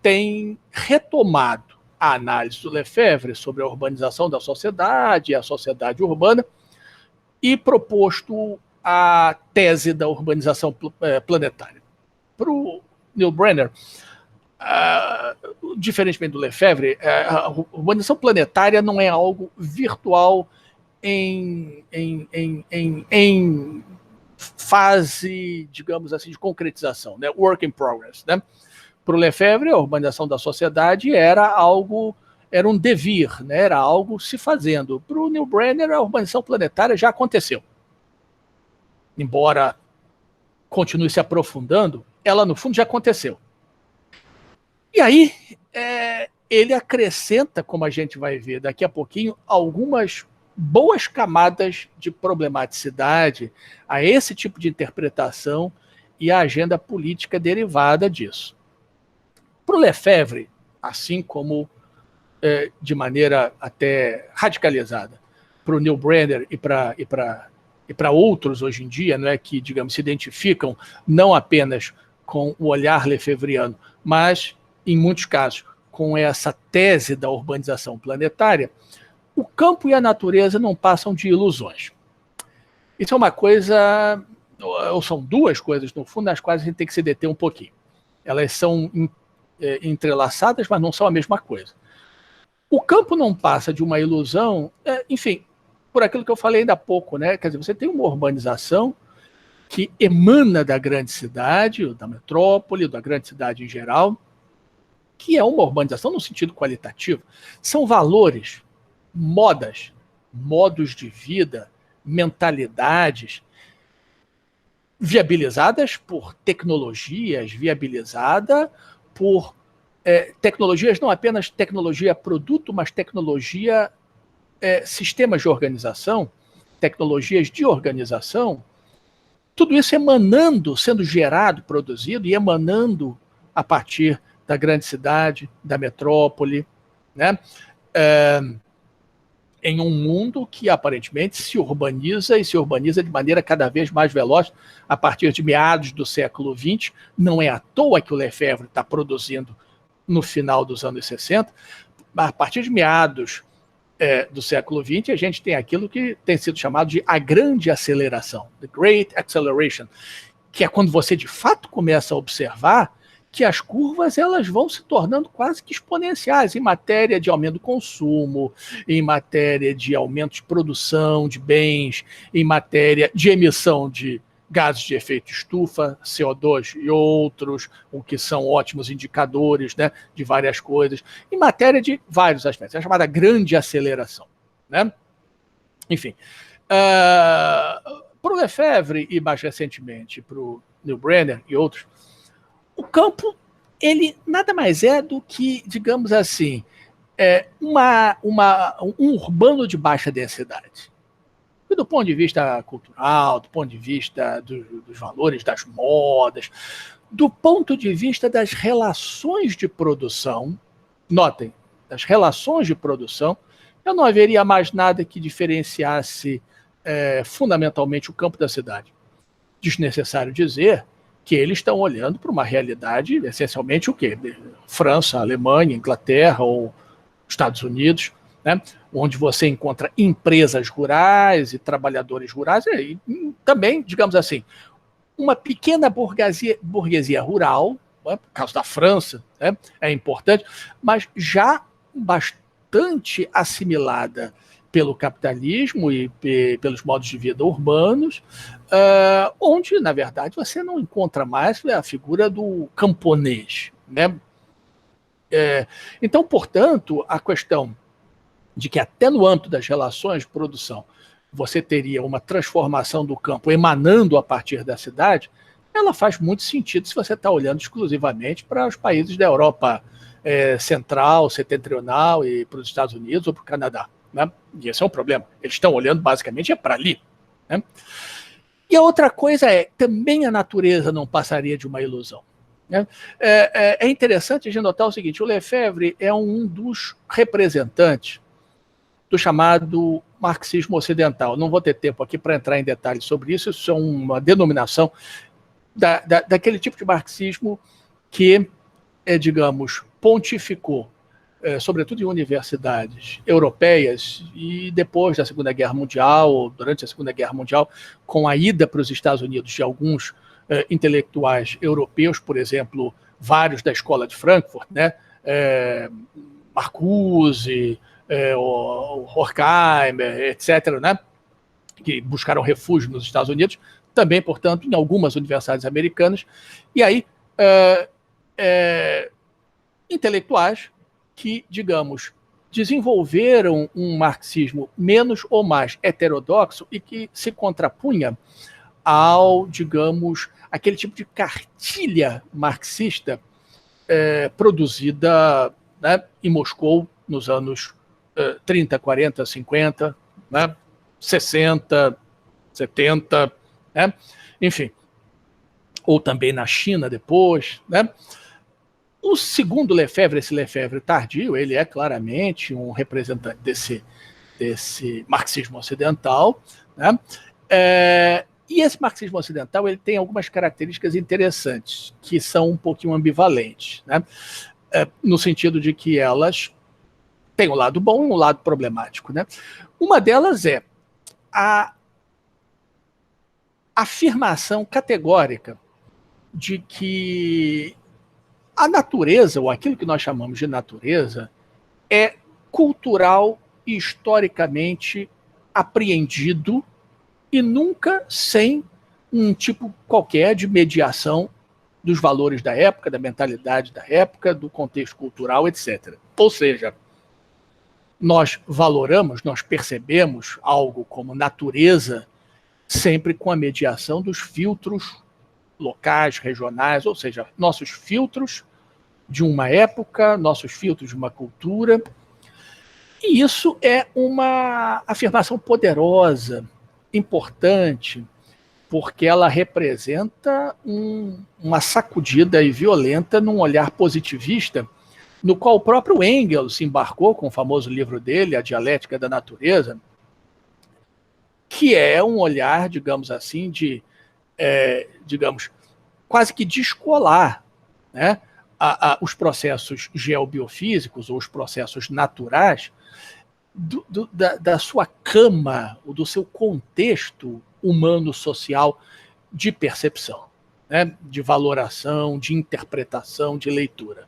tem retomado a análise do Lefebvre sobre a urbanização da sociedade, a sociedade urbana, e proposto a tese da urbanização planetária. Para o Neil Brenner, diferentemente do Lefebvre, a urbanização planetária não é algo virtual em fase, digamos assim, de concretização, né? Work in progress, né? Para o Lefebvre, a urbanização da sociedade era um devir, né? Era algo se fazendo. Para o Neil Brenner, a urbanização planetária já aconteceu. Embora continue se aprofundando, ela no fundo já aconteceu. E aí, ele acrescenta, como a gente vai ver daqui a pouquinho, algumas boas camadas de problematicidade a esse tipo de interpretação e a agenda política derivada disso. Para o Lefebvre, assim como de maneira até radicalizada, para o Neil Brenner e para outros hoje em dia, não é, que, digamos, se identificam não apenas com o olhar lefebvriano, mas, em muitos casos, com essa tese da urbanização planetária, o campo e a natureza não passam de ilusões. Isso é uma coisa, ou são duas coisas, no fundo, nas quais a gente tem que se deter um pouquinho. Elas são entrelaçadas, mas não são a mesma coisa. O campo não passa de uma ilusão, enfim, por aquilo que eu falei ainda há pouco, né? Quer dizer, você tem uma urbanização que emana da grande cidade, da metrópole, da grande cidade em geral, que é uma urbanização no sentido qualitativo. São valores, modas, modos de vida, mentalidades, viabilizadas por tecnologias, viabilizada por tecnologias, não apenas tecnologia produto, mas tecnologia sistemas de organização, tecnologias de organização, tudo isso emanando, sendo gerado, produzido e emanando a partir da grande cidade, da metrópole, né? Em um mundo que aparentemente se urbaniza e se urbaniza de maneira cada vez mais veloz a partir de meados do século XX. Não é à toa que o Lefebvre está produzindo no final dos anos 60, mas a partir de meados do século XX, a gente tem aquilo que tem sido chamado de a grande aceleração, the Great Acceleration, que é quando você de fato começa a observar que as curvas elas vão se tornando quase que exponenciais em matéria de aumento do consumo, em matéria de aumento de produção de bens, em matéria de emissão de gases de efeito estufa, CO2 e outros, o que são ótimos indicadores, né, de várias coisas, em matéria de vários aspectos. É a chamada grande aceleração, né? Enfim, para o Lefebvre e mais recentemente para o Neil Brenner e outros, o campo ele nada mais é do que, digamos assim, um urbano de baixa densidade. E do ponto de vista cultural, do ponto de vista dos valores, das modas, do ponto de vista das relações de produção, notem, das relações de produção, eu não haveria mais nada que diferenciasse fundamentalmente o campo da cidade. Desnecessário dizer que eles estão olhando para uma realidade, essencialmente o quê? França, Alemanha, Inglaterra ou Estados Unidos, né? Onde você encontra empresas rurais e trabalhadores rurais, e também, digamos assim, uma pequena burguesia rural, né? No caso da França, né? É importante, mas já bastante assimilada pelo capitalismo e pelos modos de vida urbanos, onde, na verdade, você não encontra mais a figura do camponês, né? Então, portanto, a questão de que até no âmbito das relações de produção você teria uma transformação do campo emanando a partir da cidade, ela faz muito sentido se você está olhando exclusivamente para os países da Europa central, setentrional e para os Estados Unidos ou para o Canadá, né? E esse é um problema. Eles estão olhando basicamente para ali, né? E a outra coisa também a natureza não passaria de uma ilusão. É interessante a gente notar o seguinte, o Lefebvre é um dos representantes do chamado marxismo ocidental. Não vou ter tempo aqui para entrar em detalhes sobre isso, isso é uma denominação daquele tipo de marxismo que, digamos, pontificou, sobretudo em universidades europeias e depois da Segunda Guerra Mundial, ou durante a Segunda Guerra Mundial, com a ida para os Estados Unidos de alguns intelectuais europeus, por exemplo, vários da Escola de Frankfurt, né? Marcuse, o Horkheimer, etc., né? Que buscaram refúgio nos Estados Unidos, também, portanto, em algumas universidades americanas. E aí, intelectuais que, digamos, desenvolveram um marxismo menos ou mais heterodoxo e que se contrapunha ao, digamos, aquele tipo de cartilha marxista produzida, né, em Moscou nos anos 30, 40, 50, né, 60, 70, né, enfim, ou também na China depois, né. O segundo Lefebvre, esse Lefebvre tardio, ele é claramente um representante desse marxismo ocidental, né? E esse marxismo ocidental ele tem algumas características interessantes, que são um pouquinho ambivalentes, né? No sentido de que elas têm um lado bom e um lado problemático, né? Uma delas é a afirmação categórica de que a natureza, ou aquilo que nós chamamos de natureza, é cultural e historicamente apreendido e nunca sem um tipo qualquer de mediação dos valores da época, da mentalidade da época, do contexto cultural, etc. Ou seja, nós valoramos, nós percebemos algo como natureza sempre com a mediação dos filtros locais, regionais, ou seja, nossos filtros de uma época, nossos filtros de uma cultura. E isso é uma afirmação poderosa, importante, porque ela representa uma sacudida e violenta num olhar positivista, no qual o próprio Engels se embarcou com o famoso livro dele, A Dialética da Natureza, que é um olhar, digamos assim, digamos, quase que descolar, né, os processos geobiofísicos ou os processos naturais da sua cama, ou do seu contexto humano-social de percepção, né, de valoração, de interpretação, de leitura.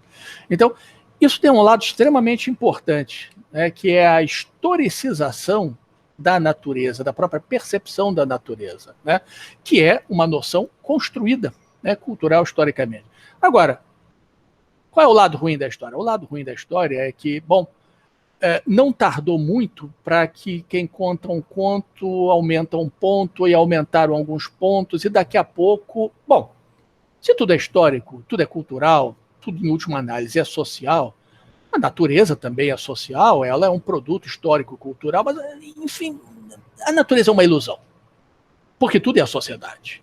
Então, isso tem um lado extremamente importante, né, que é a historicização da natureza, da própria percepção da natureza, né, que é uma noção construída, né, cultural, historicamente. Agora, qual é o lado ruim da história? O lado ruim da história é que, bom, não tardou muito para que quem conta um conto aumenta um ponto e aumentaram alguns pontos, e daqui a pouco, bom, se tudo é histórico, tudo é cultural, tudo em última análise é social, a natureza também é social, ela é um produto histórico-cultural, mas, enfim, a natureza é uma ilusão, porque tudo é a sociedade.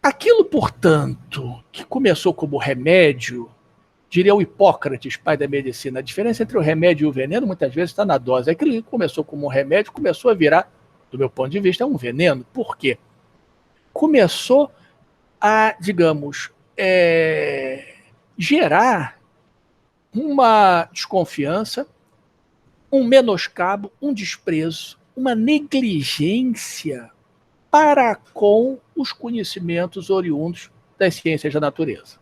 Aquilo, portanto, que começou como remédio, diria o Hipócrates, pai da medicina, a diferença entre o remédio e o veneno muitas vezes está na dose. Aquilo que começou como um remédio começou a virar, do meu ponto de vista, um veneno. Por quê? Começou a, digamos, gerar uma desconfiança, um menoscabo, um desprezo, uma negligência para com os conhecimentos oriundos das ciências da natureza.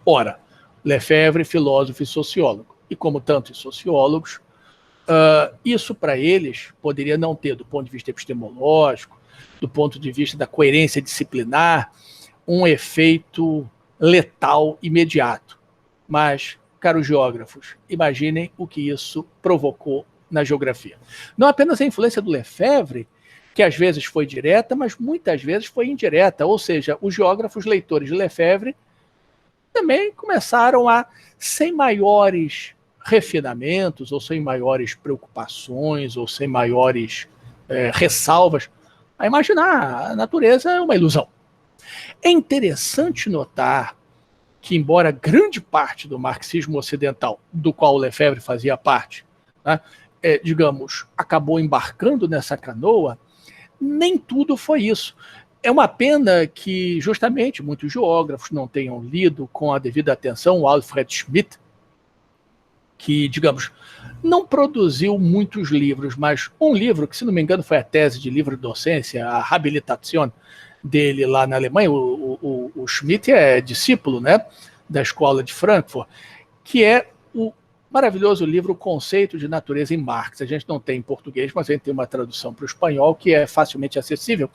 Ora, Lefebvre, filósofo e sociólogo, e como tantos sociólogos, isso para eles poderia não ter, do ponto de vista epistemológico, do ponto de vista da coerência disciplinar, um efeito letal imediato. Mas, caros geógrafos, imaginem o que isso provocou na geografia. Não apenas a influência do Lefebvre, que às vezes foi direta, mas muitas vezes foi indireta, ou seja, os geógrafos leitores de Lefebvre também começaram a, sem maiores refinamentos, ou sem maiores preocupações, ou sem maiores ressalvas, a imaginar a natureza é uma ilusão. É interessante notar que, embora grande parte do marxismo ocidental, do qual o Lefebvre fazia parte, né, digamos, acabou embarcando nessa canoa, nem tudo foi isso. É uma pena que, justamente, muitos geógrafos não tenham lido com a devida atenção o Alfred Schmitt, que, digamos, não produziu muitos livros, mas um livro, que, se não me engano, foi a tese de livre-docência, a Habilitation dele lá na Alemanha. O Schmitt é discípulo, né, da Escola de Frankfurt, que é o maravilhoso livro O Conceito de Natureza em Marx. A gente não tem em português, mas a gente tem uma tradução para o espanhol que é facilmente acessível.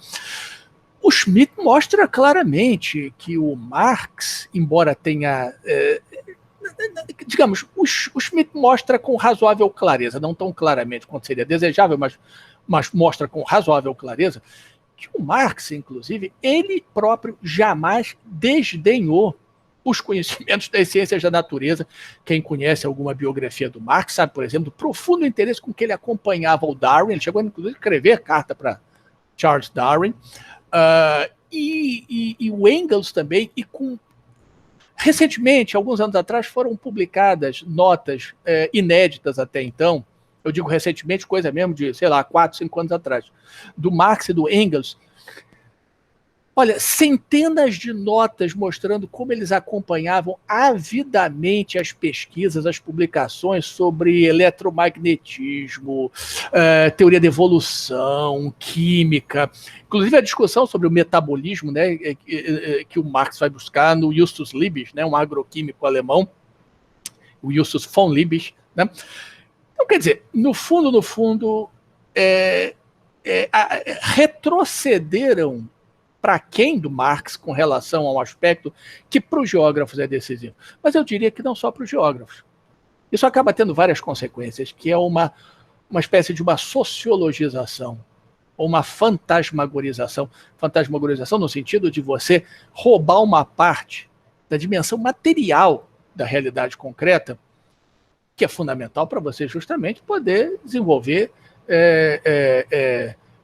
O Schmitt mostra claramente que o Marx, embora tenha... digamos, o Schmitt mostra com razoável clareza, não tão claramente quanto seria desejável, mas mostra com razoável clareza, que o Marx, inclusive, ele próprio jamais desdenhou os conhecimentos das ciências da natureza. Quem conhece alguma biografia do Marx sabe, por exemplo, do profundo interesse com que ele acompanhava o Darwin. Ele chegou, inclusive, a escrever carta para Charles Darwin. E o Engels também. E recentemente, alguns anos atrás, foram publicadas notas inéditas até então. Eu digo recentemente, coisa mesmo de, sei lá, 4, 5 anos atrás, do Marx e do Engels. Olha, centenas de notas mostrando como eles acompanhavam avidamente as pesquisas, as publicações sobre eletromagnetismo, teoria da evolução, química, inclusive a discussão sobre o metabolismo, né, que o Marx vai buscar no Justus Liebig, né, um agroquímico alemão, o Justus von Liebig. Né? Então, quer dizer, no fundo, retrocederam para quem do Marx com relação a um aspecto que para os geógrafos é decisivo. Mas eu diria que não só para os geógrafos. Isso acaba tendo várias consequências, que é uma espécie de uma sociologização, ou uma fantasmagorização. Fantasmagorização no sentido de você roubar uma parte da dimensão material da realidade concreta, que é fundamental para você justamente poder desenvolver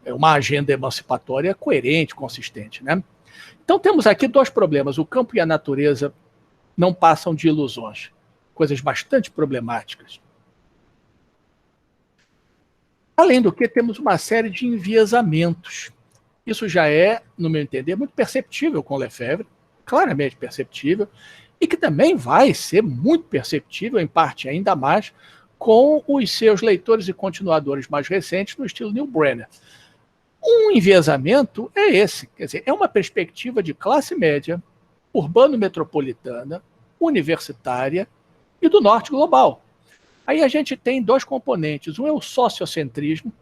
uma agenda emancipatória coerente, consistente. Né? Então temos aqui dois problemas. O campo e a natureza não passam de ilusões, coisas bastante problemáticas. Além do que, temos uma série de enviesamentos. Isso já é, no meu entender, muito perceptível com Lefebvre, claramente perceptível, e que também vai ser muito perceptível, em parte ainda mais, com os seus leitores e continuadores mais recentes no estilo Neil Brenner. Um enviesamento é esse, quer dizer, é uma perspectiva de classe média, urbano-metropolitana, universitária e do norte global. Aí a gente tem dois componentes. Um é o sociocentrismo,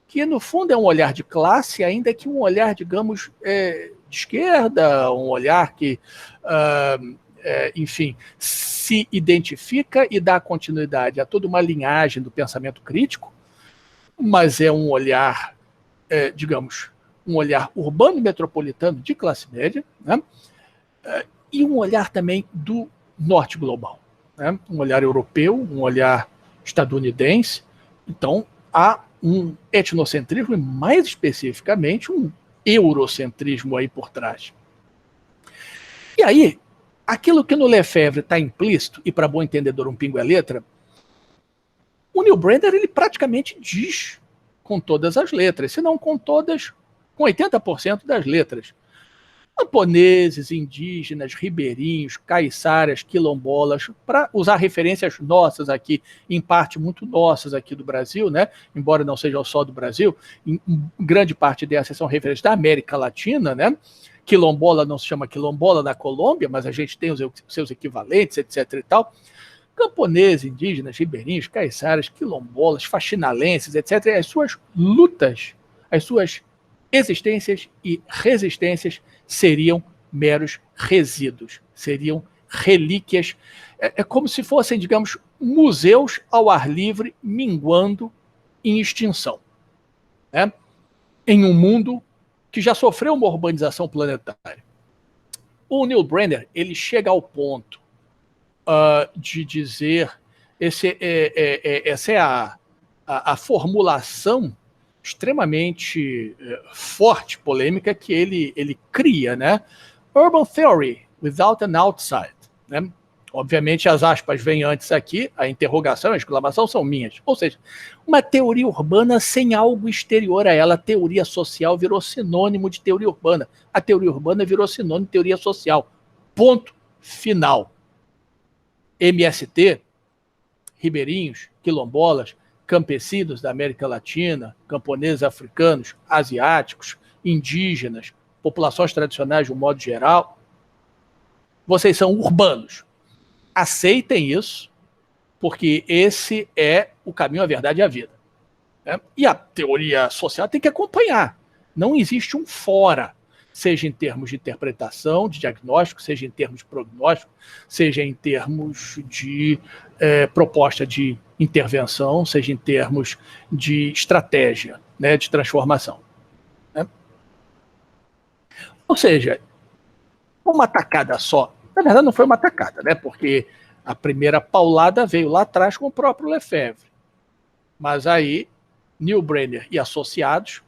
que no fundo é um olhar de classe, ainda que um olhar, digamos, de esquerda, um olhar que, enfim, se identifica e dá continuidade a toda uma linhagem do pensamento crítico, mas é um olhar, digamos, um olhar urbano metropolitano de classe média, né? E um olhar também do norte global, né? Um olhar europeu, um olhar estadunidense. Então, há um etnocentrismo e, mais especificamente, um eurocentrismo aí por trás. E aí, aquilo que no Lefebvre está implícito, e para bom entendedor um pingo é letra, o Neil Brenner ele praticamente diz com todas as letras, se não com todas, com 80% das letras. Camponeses, indígenas, ribeirinhos, caiçaras, quilombolas, para usar referências nossas aqui, em parte muito nossas aqui do Brasil, né? Embora não seja só do Brasil, em grande parte dessas são referências da América Latina, né? Quilombola não se chama quilombola na Colômbia, mas a gente tem os seus equivalentes, etc. e tal. Camponeses, indígenas, ribeirinhos, caiçaras, quilombolas, faxinalenses, etc. E as suas lutas, as suas existências e resistências seriam meros resíduos, seriam relíquias. É como se fossem, digamos, museus ao ar livre minguando em extinção, né? Em um mundo que já sofreu uma urbanização planetária. O Neil Brenner ele chega ao ponto de dizer, essa é a formulação extremamente forte, polêmica, que ele cria, né? Urban Theory without an outside. Né? Obviamente, as aspas vêm antes aqui, a interrogação, a exclamação são minhas. Ou seja, uma teoria urbana sem algo exterior a ela. A teoria social virou sinônimo de teoria urbana. A teoria urbana virou sinônimo de teoria social. Ponto final. MST, ribeirinhos, quilombolas, campesinos da América Latina, camponeses africanos, asiáticos, indígenas, populações tradicionais de um modo geral, vocês são urbanos. Aceitem isso, porque esse é o caminho, a verdade e a vida. Né? E a teoria social tem que acompanhar. Não existe um fora, seja em termos de interpretação, de diagnóstico, seja em termos de prognóstico, seja em termos de proposta de intervenção, seja em termos de estratégia, né, de transformação. Né? Ou seja, uma tacada só, Na verdade, não foi uma tacada, né? Porque a primeira paulada veio lá atrás com o próprio Lefebvre. Mas aí, Newbrenner e associados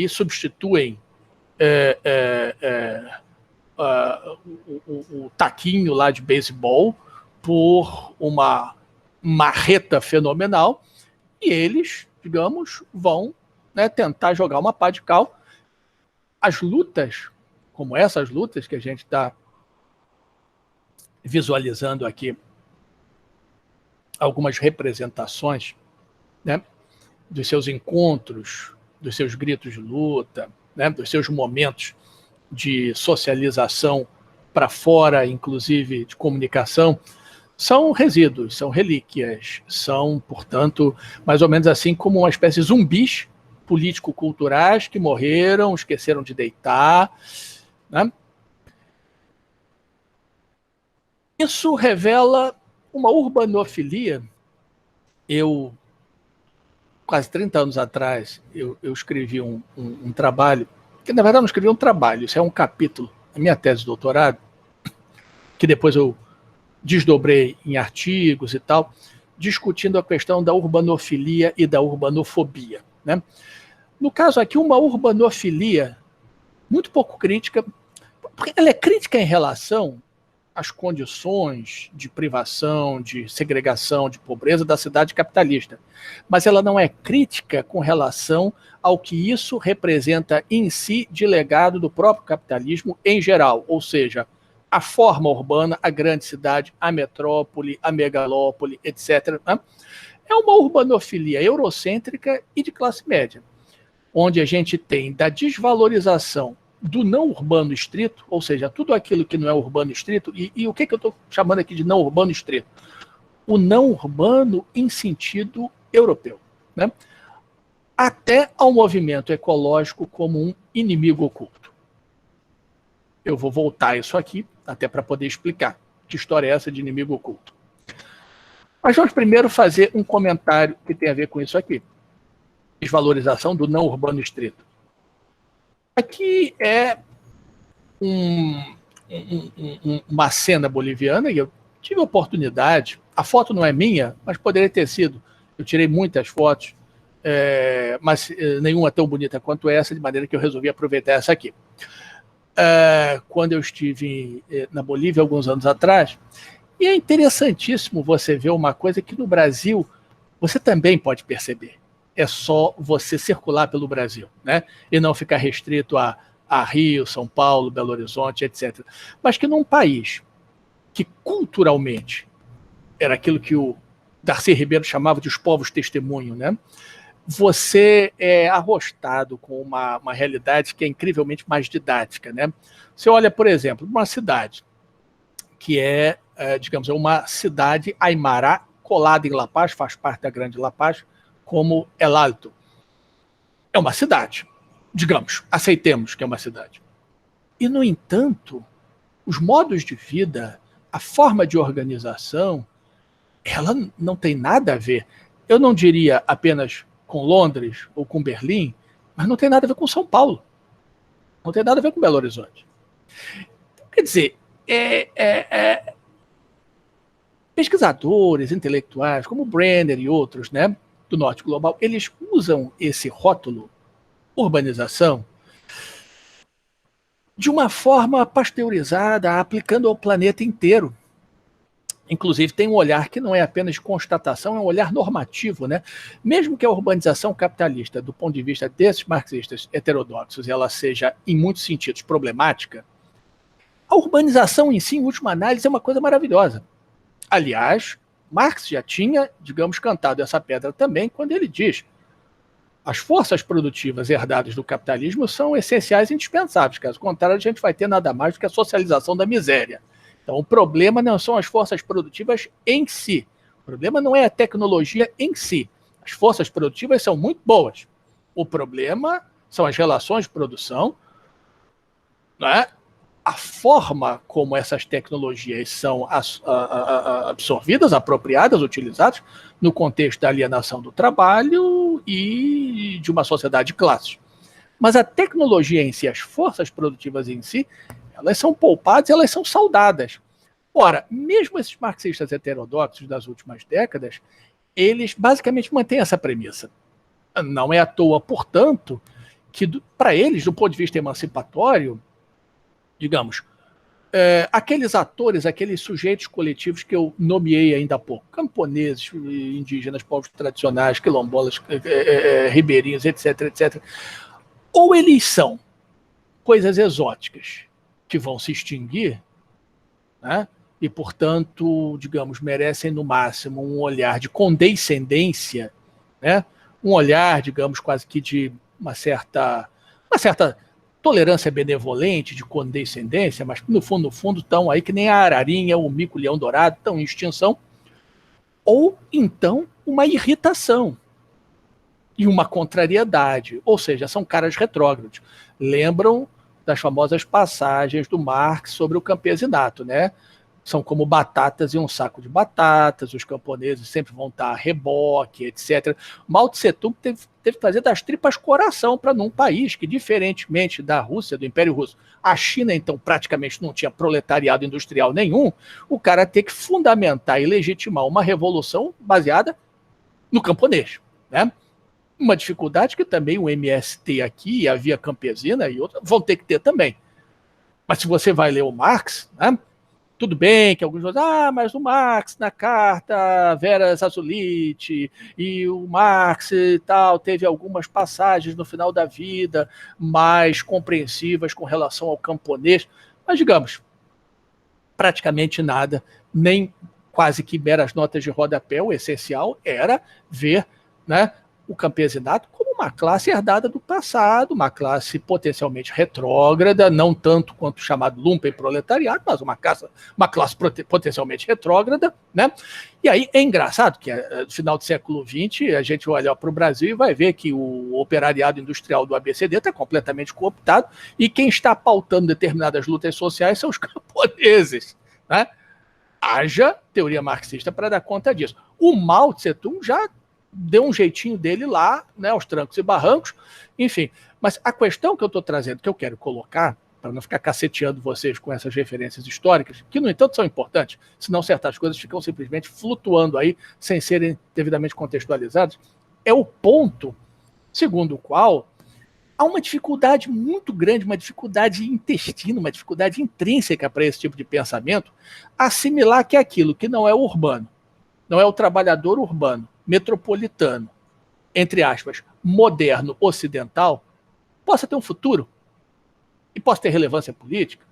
substituem o taquinho lá de beisebol por uma marreta fenomenal, e eles, digamos, vão, né, tentar jogar uma pá de cal. As lutas, como essas lutas que a gente está visualizando aqui, algumas representações, né, dos seus encontros, dos seus gritos de luta, né, dos seus momentos de socialização para fora, inclusive de comunicação, são resíduos, são relíquias, são, portanto, mais ou menos assim como uma espécie de zumbis político-culturais que morreram, esqueceram de deitar, né? Isso revela uma urbanofilia. Quase 30 anos atrás, eu escrevi um trabalho, que na verdade eu não escrevi um trabalho, isso é um capítulo da minha tese de doutorado, que depois eu desdobrei em artigos e tal, discutindo a questão da urbanofilia e da urbanofobia, né? No caso aqui, uma urbanofilia muito pouco crítica, porque ela é crítica em relação às condições de privação, de segregação, de pobreza da cidade capitalista, mas ela não é crítica com relação ao que isso representa em si de legado do próprio capitalismo em geral, ou seja, a forma urbana, a grande cidade, a metrópole, a megalópole, etc. Né? É uma urbanofilia eurocêntrica e de classe média, onde a gente tem da desvalorização do não urbano estrito, ou seja, tudo aquilo que não é urbano estrito, e o que eu estou chamando aqui de não urbano estrito? O não urbano em sentido europeu, né? Até ao movimento ecológico como um inimigo oculto. Eu vou voltar a isso aqui, até para poder explicar que história é essa de inimigo oculto. Mas vamos primeiro fazer um comentário que tem a ver com isso aqui. Desvalorização do não urbano estrito. Aqui é uma cena boliviana, e eu tive a oportunidade, a foto não é minha, mas poderia ter sido, eu tirei muitas fotos, mas nenhuma tão bonita quanto essa, de maneira que eu resolvi aproveitar essa aqui. Quando eu estive na Bolívia alguns anos atrás, e é interessantíssimo você ver uma coisa que no Brasil você também pode perceber. É só você circular pelo Brasil, né? E não ficar restrito a Rio, São Paulo, Belo Horizonte, etc. Mas que num país que culturalmente era aquilo que o Darcy Ribeiro chamava de os povos testemunho, né? Você é arrostado com uma realidade que é incrivelmente mais didática, né? Você olha, por exemplo, uma cidade que digamos, é uma cidade aimará colada em La Paz, faz parte da grande La Paz, como El Alto. É uma cidade, digamos, aceitemos que é uma cidade. E, no entanto, os modos de vida, a forma de organização, ela não tem nada a ver. Eu não diria apenas com Londres ou com Berlim, mas não tem nada a ver com São Paulo. Não tem nada a ver com Belo Horizonte. Quer dizer, pesquisadores, intelectuais, como Brenner e outros, né, do Norte Global, eles usam esse rótulo urbanização de uma forma pasteurizada, aplicando ao planeta inteiro. Inclusive, tem um olhar que não é apenas de constatação, é um olhar normativo, né? Mesmo que a urbanização capitalista, do ponto de vista desses marxistas heterodoxos, ela seja, em muitos sentidos, problemática, a urbanização em si, em última análise, é uma coisa maravilhosa. Aliás, Marx já tinha, digamos, cantado essa pedra também, quando ele diz: as forças produtivas herdadas do capitalismo são essenciais e indispensáveis, caso contrário, a gente vai ter nada mais do que a socialização da miséria. Então, o problema não são as forças produtivas em si. O problema não é a tecnologia em si. As forças produtivas são muito boas. O problema são as relações de produção, né? A forma como essas tecnologias são absorvidas, apropriadas, utilizadas no contexto da alienação do trabalho e de uma sociedade de classes. Mas a tecnologia em si, as forças produtivas em si, Elas são poupadas e elas são saudadas. Ora, mesmo esses marxistas heterodoxos das últimas décadas, eles basicamente mantêm essa premissa. Não é à toa, portanto, que para eles, do ponto de vista emancipatório, digamos, aqueles atores, aqueles sujeitos coletivos que eu nomeei ainda há pouco, camponeses, indígenas, povos tradicionais, quilombolas, ribeirinhos, etc., etc., ou eles são coisas exóticas que vão se extinguir, né? E, portanto, digamos, merecem no máximo um olhar de condescendência, né? Um olhar, digamos, quase que de uma certa tolerância benevolente, de condescendência, mas no fundo estão aí que nem a ararinha, o mico-leão dourado, estão em extinção, ou então uma irritação e uma contrariedade, ou seja, são caras retrógrados. Lembram das famosas passagens do Marx sobre o campesinato, né? São como batatas e um saco de batatas, os camponeses sempre vão estar a reboque, etc. Mao Tse-tung teve que fazer das tripas coração para num país que, diferentemente da Rússia, do Império Russo, a China, então, praticamente não tinha proletariado industrial nenhum, o cara ter que fundamentar e legitimar uma revolução baseada no camponês, né? Uma dificuldade que também o MST aqui e a Via Campesina e outras vão ter que ter também. Mas se você vai ler o Marx, né? Tudo bem que alguns vão dizer, mas o Marx na carta Vera Zazulite e o Marx e tal teve algumas passagens no final da vida mais compreensivas com relação ao camponês, mas digamos, praticamente nada, nem quase que meras notas de rodapé. O essencial era ver, né, o campesinato como uma classe herdada do passado, uma classe potencialmente retrógrada, não tanto quanto o chamado lumpenproletariado, mas uma classe potencialmente retrógrada, né? E aí é engraçado que no final do século XX a gente vai olhar para o Brasil e vai ver que o operariado industrial do ABCD está completamente cooptado e quem está pautando determinadas lutas sociais são os camponeses, né? Haja teoria marxista para dar conta disso. O Mao Tse-tung já deu um jeitinho dele lá, né, aos trancos e barrancos, enfim. Mas a questão que eu estou trazendo, que eu quero colocar, para não ficar caceteando vocês com essas referências históricas, que, no entanto, são importantes, senão certas coisas ficam simplesmente flutuando aí, sem serem devidamente contextualizadas, é o ponto segundo o qual há uma dificuldade muito grande, uma dificuldade intestina, uma dificuldade intrínseca para esse tipo de pensamento, assimilar que aquilo que não é urbano, não é o trabalhador urbano, metropolitano, entre aspas, moderno, ocidental, possa ter um futuro, e possa ter relevância política,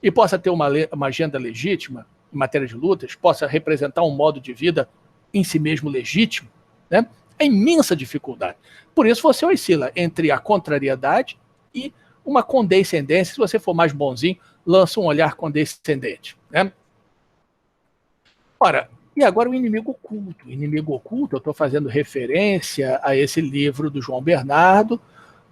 e possa ter uma agenda legítima em matéria de lutas, possa representar um modo de vida em si mesmo legítimo, né? É imensa dificuldade. Por isso você oscila entre a contrariedade e uma condescendência. Se você for mais bonzinho, lança um olhar condescendente, né? Ora, e agora o inimigo oculto. O inimigo oculto, eu estou fazendo referência a esse livro do João Bernardo,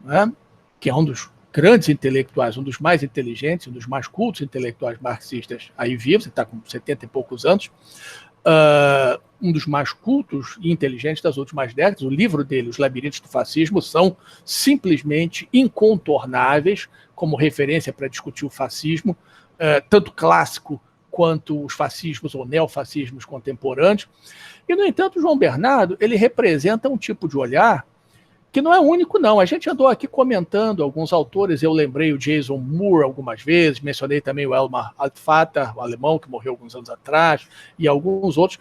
né, que é um dos grandes intelectuais, um dos mais inteligentes, um dos mais cultos intelectuais marxistas aí vivos, ele está com 70 e poucos anos, um dos mais cultos e inteligentes das últimas décadas. O livro dele, Os Labirintos do Fascismo, são simplesmente incontornáveis como referência para discutir o fascismo, tanto clássico quanto os fascismos ou neofascismos contemporâneos. E, no entanto, o João Bernardo, ele representa um tipo de olhar que não é único, não. A gente andou aqui comentando alguns autores, eu lembrei o Jason Moore algumas vezes, mencionei também o Elmar Altvater, o alemão, que morreu alguns anos atrás, e alguns outros,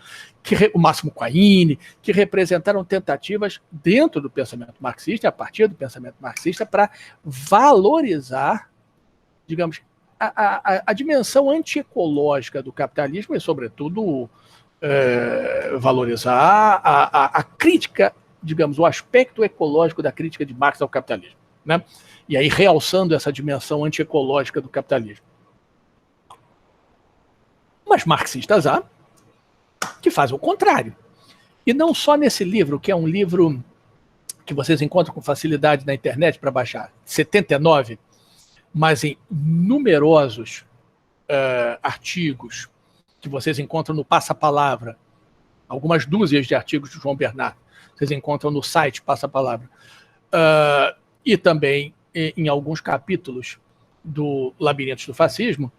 o Máximo Quaine, que representaram tentativas dentro do pensamento marxista, a partir do pensamento marxista, para valorizar, digamos, a dimensão antiecológica do capitalismo e, sobretudo, valorizar a crítica, digamos, o aspecto ecológico da crítica de Marx ao capitalismo, né? E aí realçando essa dimensão antiecológica do capitalismo. Mas marxistas há que fazem o contrário. E não só nesse livro, que é um livro que vocês encontram com facilidade na internet para baixar, 79, mas em numerosos artigos que vocês encontram no Passa Palavra, algumas dúzias de artigos de João Bernardo, vocês encontram no site Passa Palavra, e também em alguns capítulos do Labirintos do Fascismo,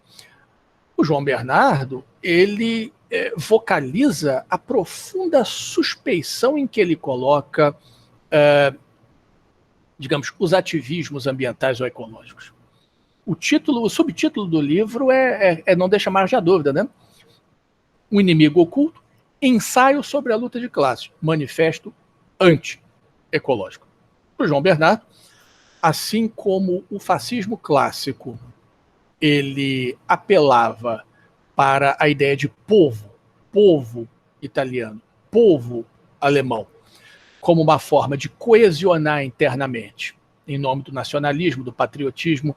o João Bernardo, ele vocaliza a profunda suspeição em que ele coloca, digamos, os ativismos ambientais ou ecológicos. O subtítulo do livro não deixa margem à dúvida, né? O Inimigo Oculto, ensaio sobre a luta de classes, manifesto anti-ecológico. O João Bernardo, assim como o fascismo clássico, ele apelava para a ideia de povo italiano, povo alemão, como uma forma de coesionar internamente, em nome do nacionalismo, do patriotismo,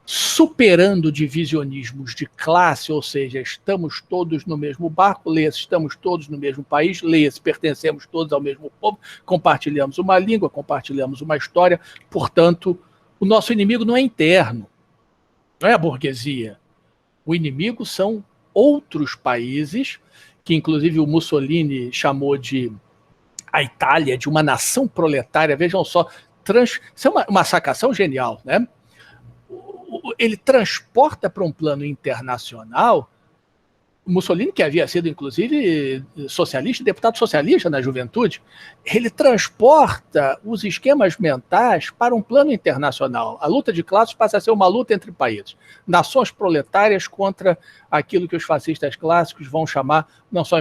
superando divisionismos de classe, ou seja, estamos todos no mesmo barco, leia-se, estamos todos no mesmo país, leia-se, pertencemos todos ao mesmo povo, compartilhamos uma língua, compartilhamos uma história, portanto, o nosso inimigo não é interno, não é a burguesia. O inimigo são outros países, que inclusive o Mussolini chamou de a Itália, de uma nação proletária. Vejam só, isso é uma sacação genial, né? Ele transporta para um plano internacional. O Mussolini, que havia sido, inclusive, socialista, deputado socialista na juventude, ele transporta os esquemas mentais para um plano internacional. A luta de classes passa a ser uma luta entre países. Nações proletárias contra aquilo que os fascistas clássicos vão chamar, não só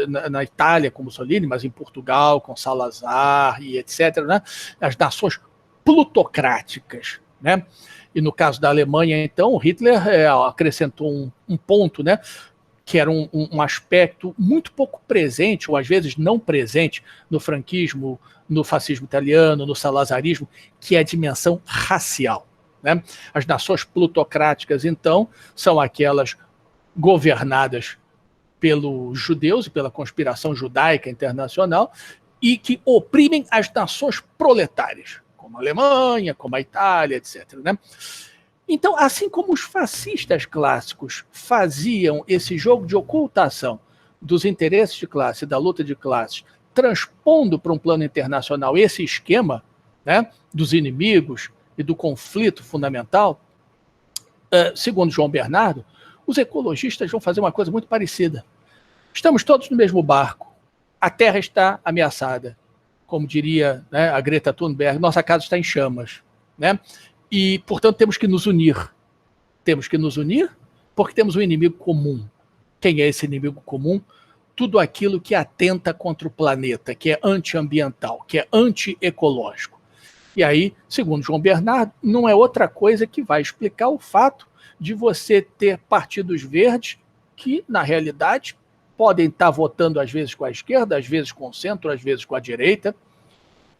na Itália com Mussolini, mas em Portugal com Salazar e etc., né? As nações plutocráticas, né? E no caso da Alemanha, então, Hitler acrescentou um ponto, né? Que era um aspecto muito pouco presente, ou às vezes não presente, no franquismo, no fascismo italiano, no salazarismo, que é a dimensão racial, né? As nações plutocráticas, então, são aquelas governadas pelos judeus e pela conspiração judaica internacional e que oprimem as nações proletárias, como a Alemanha, como a Itália, etc., né? Então, assim como os fascistas clássicos faziam esse jogo de ocultação dos interesses de classe, da luta de classes, transpondo para um plano internacional esse esquema, né, dos inimigos e do conflito fundamental, segundo João Bernardo, os ecologistas vão fazer uma coisa muito parecida. Estamos todos no mesmo barco, a Terra está ameaçada, como diria, né, a Greta Thunberg, nossa casa está em chamas, né? E, portanto, temos que nos unir. Temos que nos unir porque temos um inimigo comum. Quem é esse inimigo comum? Tudo aquilo que atenta contra o planeta, que é antiambiental, que é antiecológico. E aí, segundo João Bernardo, não é outra coisa que vai explicar o fato de você ter partidos verdes que, na realidade, podem estar votando às vezes com a esquerda, às vezes com o centro, às vezes com a direita,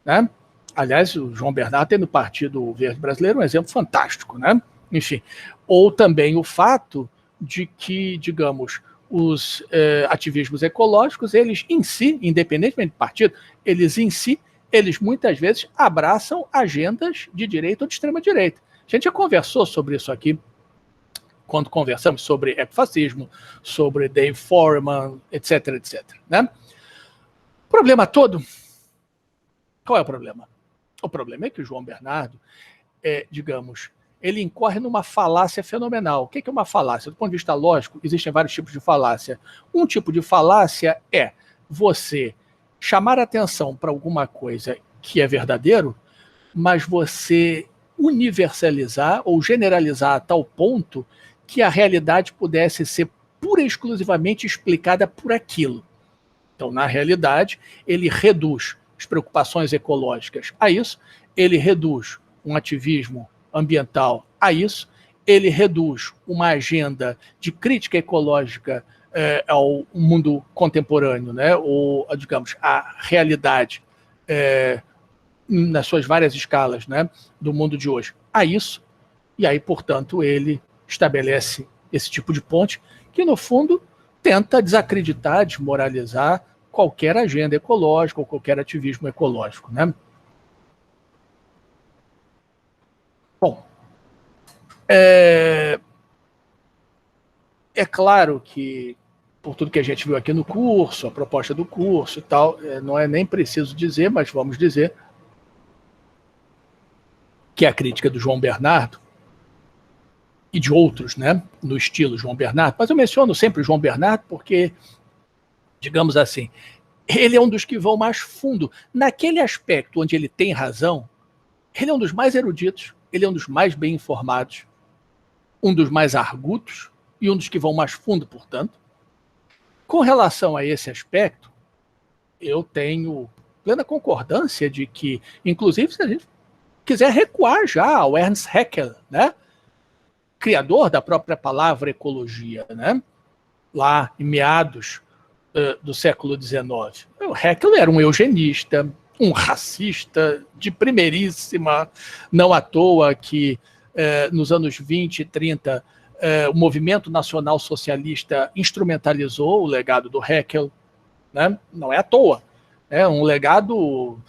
né? Aliás, o João Bernardo tem no Partido Verde Brasileiro um exemplo fantástico, né? Enfim, ou também o fato de que, digamos, os ativismos ecológicos, eles em si, independentemente do partido, eles muitas vezes abraçam agendas de direita ou de extrema-direita. A gente já conversou sobre isso aqui, quando conversamos sobre ecofascismo, sobre Dave Foreman, etc., etc., né? O problema todo, qual é o problema? O problema é que o João Bernardo, digamos, ele incorre numa falácia fenomenal. O que é uma falácia? Do ponto de vista lógico, existem vários tipos de falácia. Um tipo de falácia é você chamar atenção para alguma coisa que é verdadeiro, mas você universalizar ou generalizar a tal ponto que a realidade pudesse ser pura e exclusivamente explicada por aquilo. Então, na realidade, ele reduz as preocupações ecológicas a isso, ele reduz um ativismo ambiental a isso, ele reduz uma agenda de crítica ecológica ao mundo contemporâneo, né? Ou, digamos, a realidade nas suas várias escalas, né, do mundo de hoje a isso, e aí, portanto, ele estabelece esse tipo de ponte que, no fundo, tenta desacreditar, desmoralizar qualquer agenda ecológica ou qualquer ativismo ecológico, né? Bom, é claro que, por tudo que a gente viu aqui no curso, a proposta do curso e tal, não é nem preciso dizer, mas vamos dizer que a crítica do João Bernardo e de outros, né, no estilo João Bernardo, mas eu menciono sempre João Bernardo porque, digamos assim, ele é um dos que vão mais fundo. Naquele aspecto onde ele tem razão, ele é um dos mais eruditos, ele é um dos mais bem informados, um dos mais argutos e um dos que vão mais fundo, portanto. Com relação a esse aspecto, eu tenho plena concordância de que, inclusive, se a gente quiser recuar já ao Ernst Haeckel, né, criador da própria palavra ecologia, né, lá em meados do século XIX. O Haeckel era um eugenista, um racista de primeiríssima, não à toa que nos anos 20 e 30 o movimento nacional socialista instrumentalizou o legado do Haeckel, né? Não é à toa. É um legado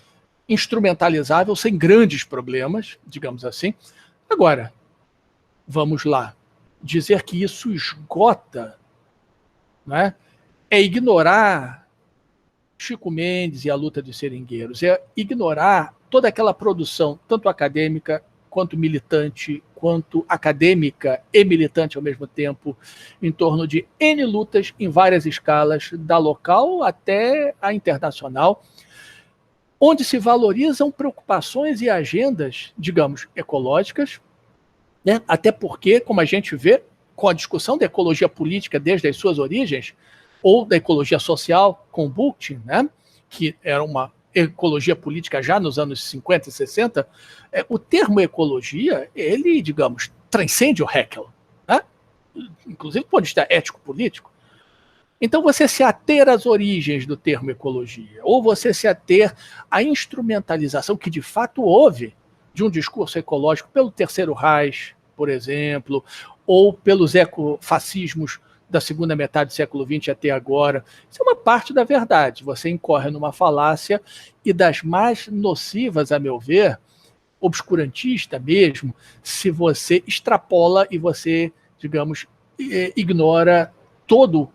instrumentalizável sem grandes problemas, digamos assim. Agora, vamos lá. Dizer que isso esgota, né, é ignorar Chico Mendes e a luta dos seringueiros, é ignorar toda aquela produção, tanto acadêmica quanto militante, quanto acadêmica e militante ao mesmo tempo, em torno de N lutas em várias escalas, da local até a internacional, onde se valorizam preocupações e agendas, digamos, ecológicas, né? Até porque, como a gente vê, com a discussão da ecologia política desde as suas origens, ou da ecologia social com Bookchin, né? Que era uma ecologia política já nos anos 50 e 60, o termo ecologia, ele, digamos, transcende o Haeckel, né? Inclusive do ponto de vista ético-político. Então, você se ater às origens do termo ecologia, ou você se ater à instrumentalização que de fato houve de um discurso ecológico pelo Terceiro Reich, por exemplo, ou pelos ecofascismos da segunda metade do século XX até agora. Isso é uma parte da verdade. Você incorre numa falácia e das mais nocivas, a meu ver, obscurantista mesmo, se você extrapola e você, digamos, ignora todo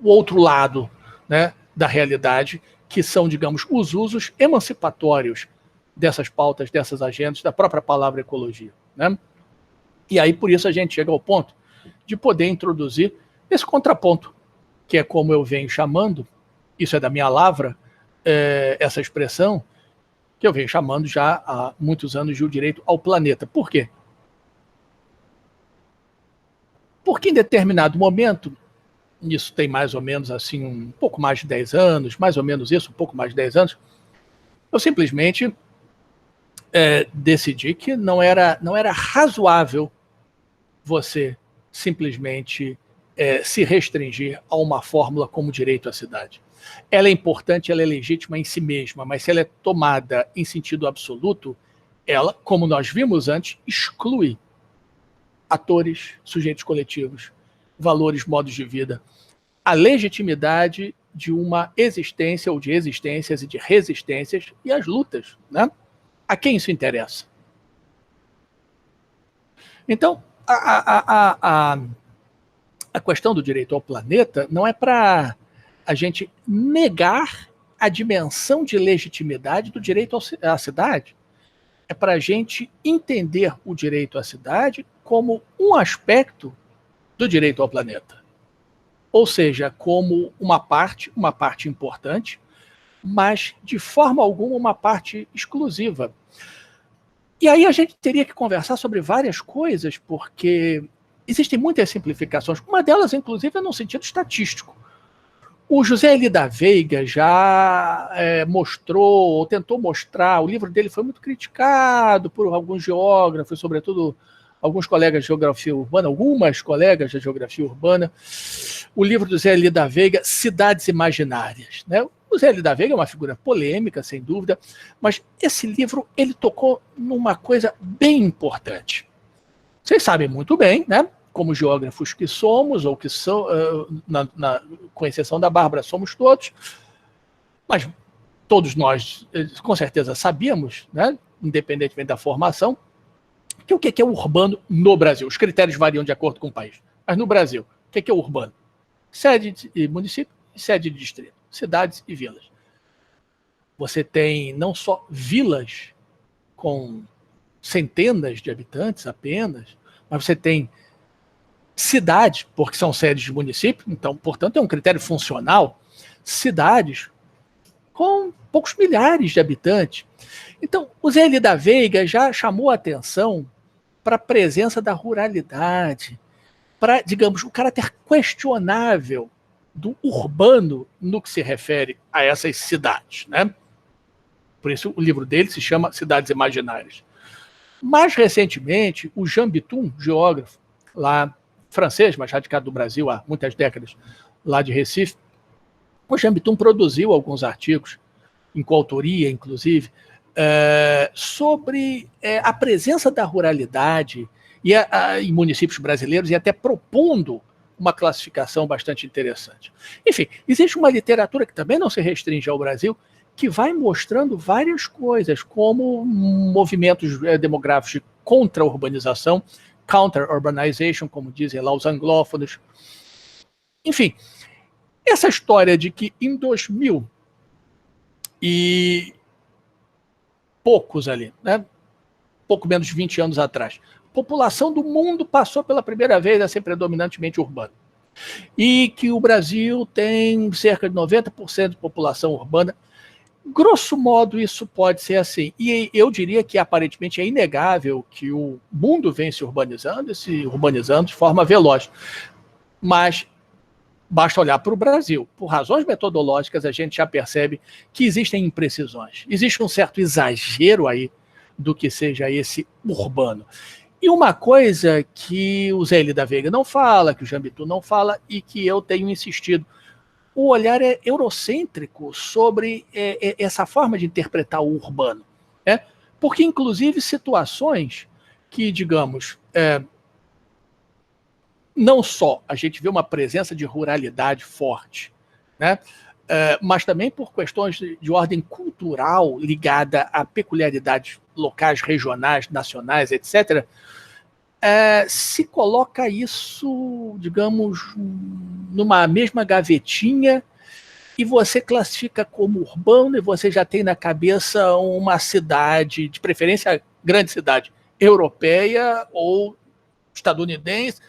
o outro lado, né, da realidade, que são, digamos, os usos emancipatórios dessas pautas, dessas agendas, da própria palavra ecologia, né? E aí, por isso, a gente chega ao ponto de poder introduzir esse contraponto, que é como eu venho chamando, isso é da minha lavra, essa expressão, que eu venho chamando já há muitos anos de o direito ao planeta. Por quê? Porque em determinado momento, isso tem mais ou menos assim um pouco mais de 10 anos, mais ou menos isso, um pouco mais de 10 anos, eu simplesmente decidi que não era razoável você simplesmente se restringir a uma fórmula como direito à cidade. Ela é importante, ela é legítima em si mesma, mas se ela é tomada em sentido absoluto, ela, como nós vimos antes, exclui atores, sujeitos coletivos, valores, modos de vida, a legitimidade de uma existência ou de existências e de resistências e as lutas, né? A quem isso interessa? Então, a questão do direito ao planeta não é para a gente negar a dimensão de legitimidade do direito à cidade. É para a gente entender o direito à cidade como um aspecto do direito ao planeta. Ou seja, como uma parte importante, mas de forma alguma uma parte exclusiva. E aí a gente teria que conversar sobre várias coisas, porque existem muitas simplificações. Uma delas, inclusive, é no sentido estatístico. O José Eli da Veiga já mostrou, ou tentou mostrar, o livro dele foi muito criticado por alguns geógrafos, sobretudo alguns colegas de geografia urbana, algumas colegas de geografia urbana. O livro do José Eli da Veiga, Cidades Imaginárias, né? O José Eli da Veiga é uma figura polêmica, sem dúvida, mas esse livro ele tocou numa coisa bem importante. Vocês sabem muito bem, né? Como geógrafos que somos, ou que são, com exceção da Bárbara, somos todos, mas todos nós, com certeza, sabíamos, né, independentemente da formação, que o que é urbano no Brasil. Os critérios variam de acordo com o país. Mas no Brasil, o que é urbano? Sede de município e sede de distrito. Cidades e vilas. Você tem não só vilas com centenas de habitantes apenas, mas você tem cidades, porque são sedes de município, então, portanto, é um critério funcional, cidades com poucos milhares de habitantes. Então, o Zé Eli da Veiga já chamou a atenção para a presença da ruralidade, para, digamos, o caráter questionável do urbano no que se refere a essas cidades, né? Por isso o livro dele se chama Cidades Imaginárias. Mais recentemente, o Jean Bitoun, geógrafo lá francês, mas radicado no Brasil há muitas décadas, lá de Recife, o Jean Bitoun produziu alguns artigos, em coautoria, inclusive, sobre a presença da ruralidade em municípios brasileiros e até propondo uma classificação bastante interessante. Enfim, existe uma literatura que também não se restringe ao Brasil, que vai mostrando várias coisas, como movimentos demográficos de contra-urbanização, counter-urbanization, como dizem lá os anglófonos. Enfim, essa história de que em 2000 e poucos ali, né? Pouco menos de 20 anos atrás, a população do mundo passou pela primeira vez a ser predominantemente urbana. E que o Brasil tem cerca de 90% de população urbana. Grosso modo, isso pode ser assim. E eu diria que, aparentemente, é inegável que o mundo vem se urbanizando de forma veloz. Mas basta olhar para o Brasil. Por razões metodológicas, a gente já percebe que existem imprecisões. Existe um certo exagero aí do que seja esse urbano. E uma coisa que o Zé Eli da Veiga não fala, que o Jean Bitoun não fala e que eu tenho insistido, o olhar é eurocêntrico sobre essa forma de interpretar o urbano. Né? Porque, inclusive, situações que, digamos, não só a gente vê uma presença de ruralidade forte, né? Mas também por questões de ordem cultural ligada a peculiaridades locais, regionais, nacionais, etc., se coloca isso, digamos, numa mesma gavetinha e você classifica como urbano e você já tem na cabeça uma cidade, de preferência grande cidade, europeia ou estadunidense.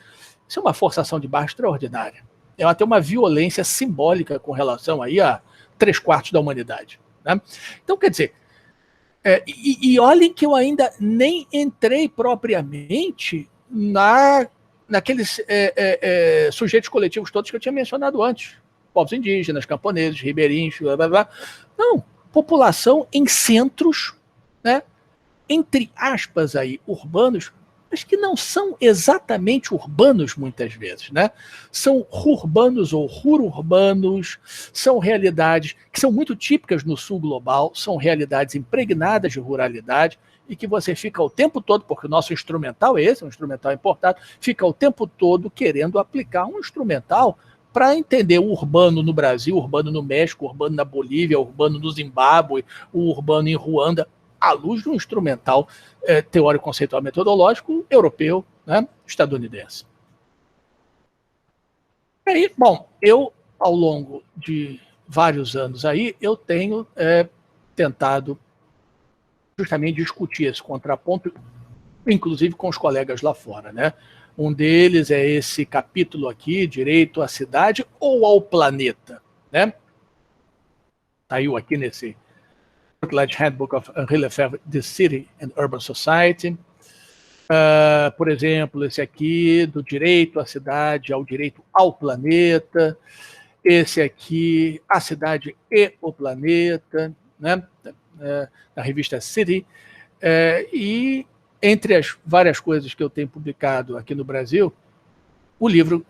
Isso é uma forçação de barra extraordinária. É até uma violência simbólica com relação aí a 3/4 da humanidade. Né? Então, quer dizer, e olhem que eu ainda nem entrei propriamente naqueles sujeitos coletivos todos que eu tinha mencionado antes. Povos indígenas, camponeses, ribeirinhos, blá, blá, blá. Não, população em centros, né, entre aspas aí, urbanos, mas que não são exatamente urbanos muitas vezes, né? São rurbanos ou rururbanos, são realidades que são muito típicas no sul global, são realidades impregnadas de ruralidade e que você fica o tempo todo, porque o nosso instrumental é esse, um instrumental importado, fica o tempo todo querendo aplicar um instrumental para entender o urbano no Brasil, o urbano no México, o urbano na Bolívia, o urbano no Zimbábue, o urbano em Ruanda, à luz de um instrumental teórico, conceitual, metodológico europeu, né, estadunidense. E aí, bom, eu, ao longo de vários anos aí, eu tenho tentado justamente discutir esse contraponto, inclusive com os colegas lá fora, né? Um deles é esse capítulo aqui, Direito à Cidade ou ao Planeta, né? Saiu aqui nesse Routledge Handbook of Henri Lefebvre, The City and Urban Society. Por exemplo, esse aqui, do direito à cidade ao direito ao planeta. Esse aqui, A Cidade e o Planeta, né? Na revista City. E entre as várias coisas que eu tenho publicado aqui no Brasil, o livro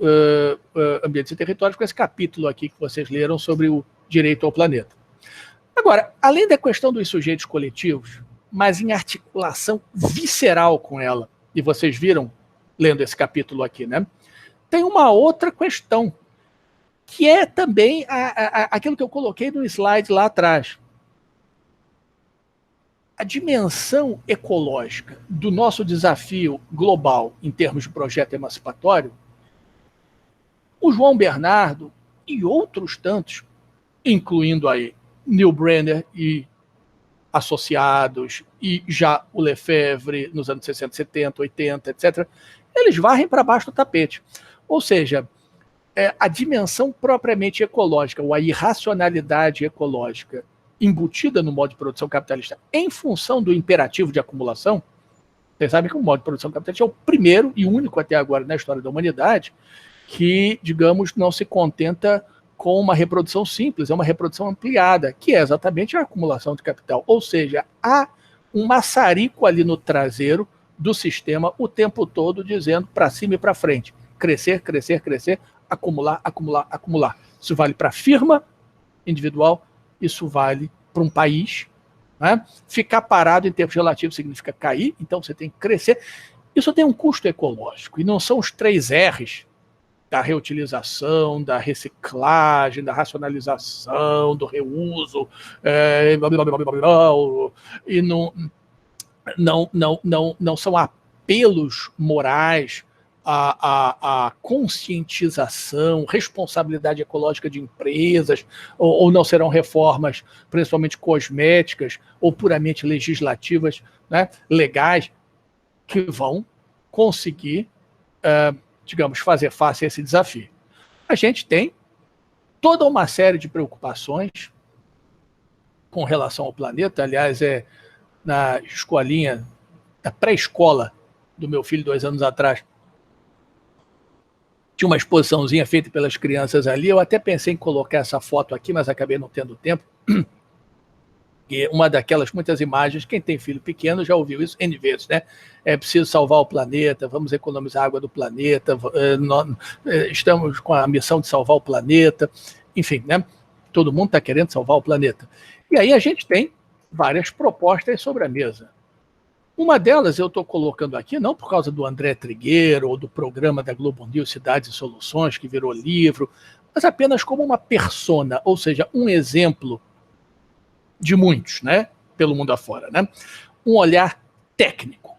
Ambientes e Territórios, com esse capítulo aqui que vocês leram sobre o direito ao planeta. Agora, além da questão dos sujeitos coletivos, mas em articulação visceral com ela, e vocês viram lendo esse capítulo aqui, né? Tem uma outra questão, que é também aquilo que eu coloquei no slide lá atrás. A dimensão ecológica do nosso desafio global em termos de projeto emancipatório, o João Bernardo e outros tantos, incluindo aí Neil Brenner e associados, e já o Lefebvre nos anos 60, 70, 80, etc., eles varrem para baixo do tapete. Ou seja, a dimensão propriamente ecológica, ou a irracionalidade ecológica embutida no modo de produção capitalista em função do imperativo de acumulação. Vocês sabem que o modo de produção capitalista é o primeiro e único até agora na história da humanidade que, digamos, não se contenta com uma reprodução simples, é uma reprodução ampliada, que é exatamente a acumulação de capital. Ou seja, há um maçarico ali no traseiro do sistema o tempo todo dizendo para cima e para frente. Crescer, crescer, crescer, acumular, acumular, acumular. Isso vale para a firma individual, isso vale para um país. Né? Ficar parado em termos relativos significa cair, então você tem que crescer. Isso tem um custo ecológico, e não são os 3 R's da reutilização, da reciclagem, da racionalização, do reuso, e não são apelos morais à conscientização, responsabilidade ecológica de empresas, ou não serão reformas principalmente cosméticas ou puramente legislativas, né, legais, que vão conseguir, digamos, fazer face a esse desafio. A gente tem toda uma série de preocupações com relação ao planeta. Aliás, na escolinha, na pré-escola do meu filho, 2 anos atrás, tinha uma exposiçãozinha feita pelas crianças ali. Eu até pensei em colocar essa foto aqui, mas acabei não tendo tempo. E uma daquelas muitas imagens, quem tem filho pequeno já ouviu isso N vezes, né? É preciso salvar o planeta, vamos economizar a água do planeta, estamos com a missão de salvar o planeta, enfim, né? Todo mundo está querendo salvar o planeta. E aí a gente tem várias propostas sobre a mesa. Uma delas eu estou colocando aqui, não por causa do André Trigueiro ou do programa da Globo News Cidades e Soluções, que virou livro, mas apenas como uma persona, ou seja, um exemplo de muitos, né, pelo mundo afora, né? Um olhar técnico,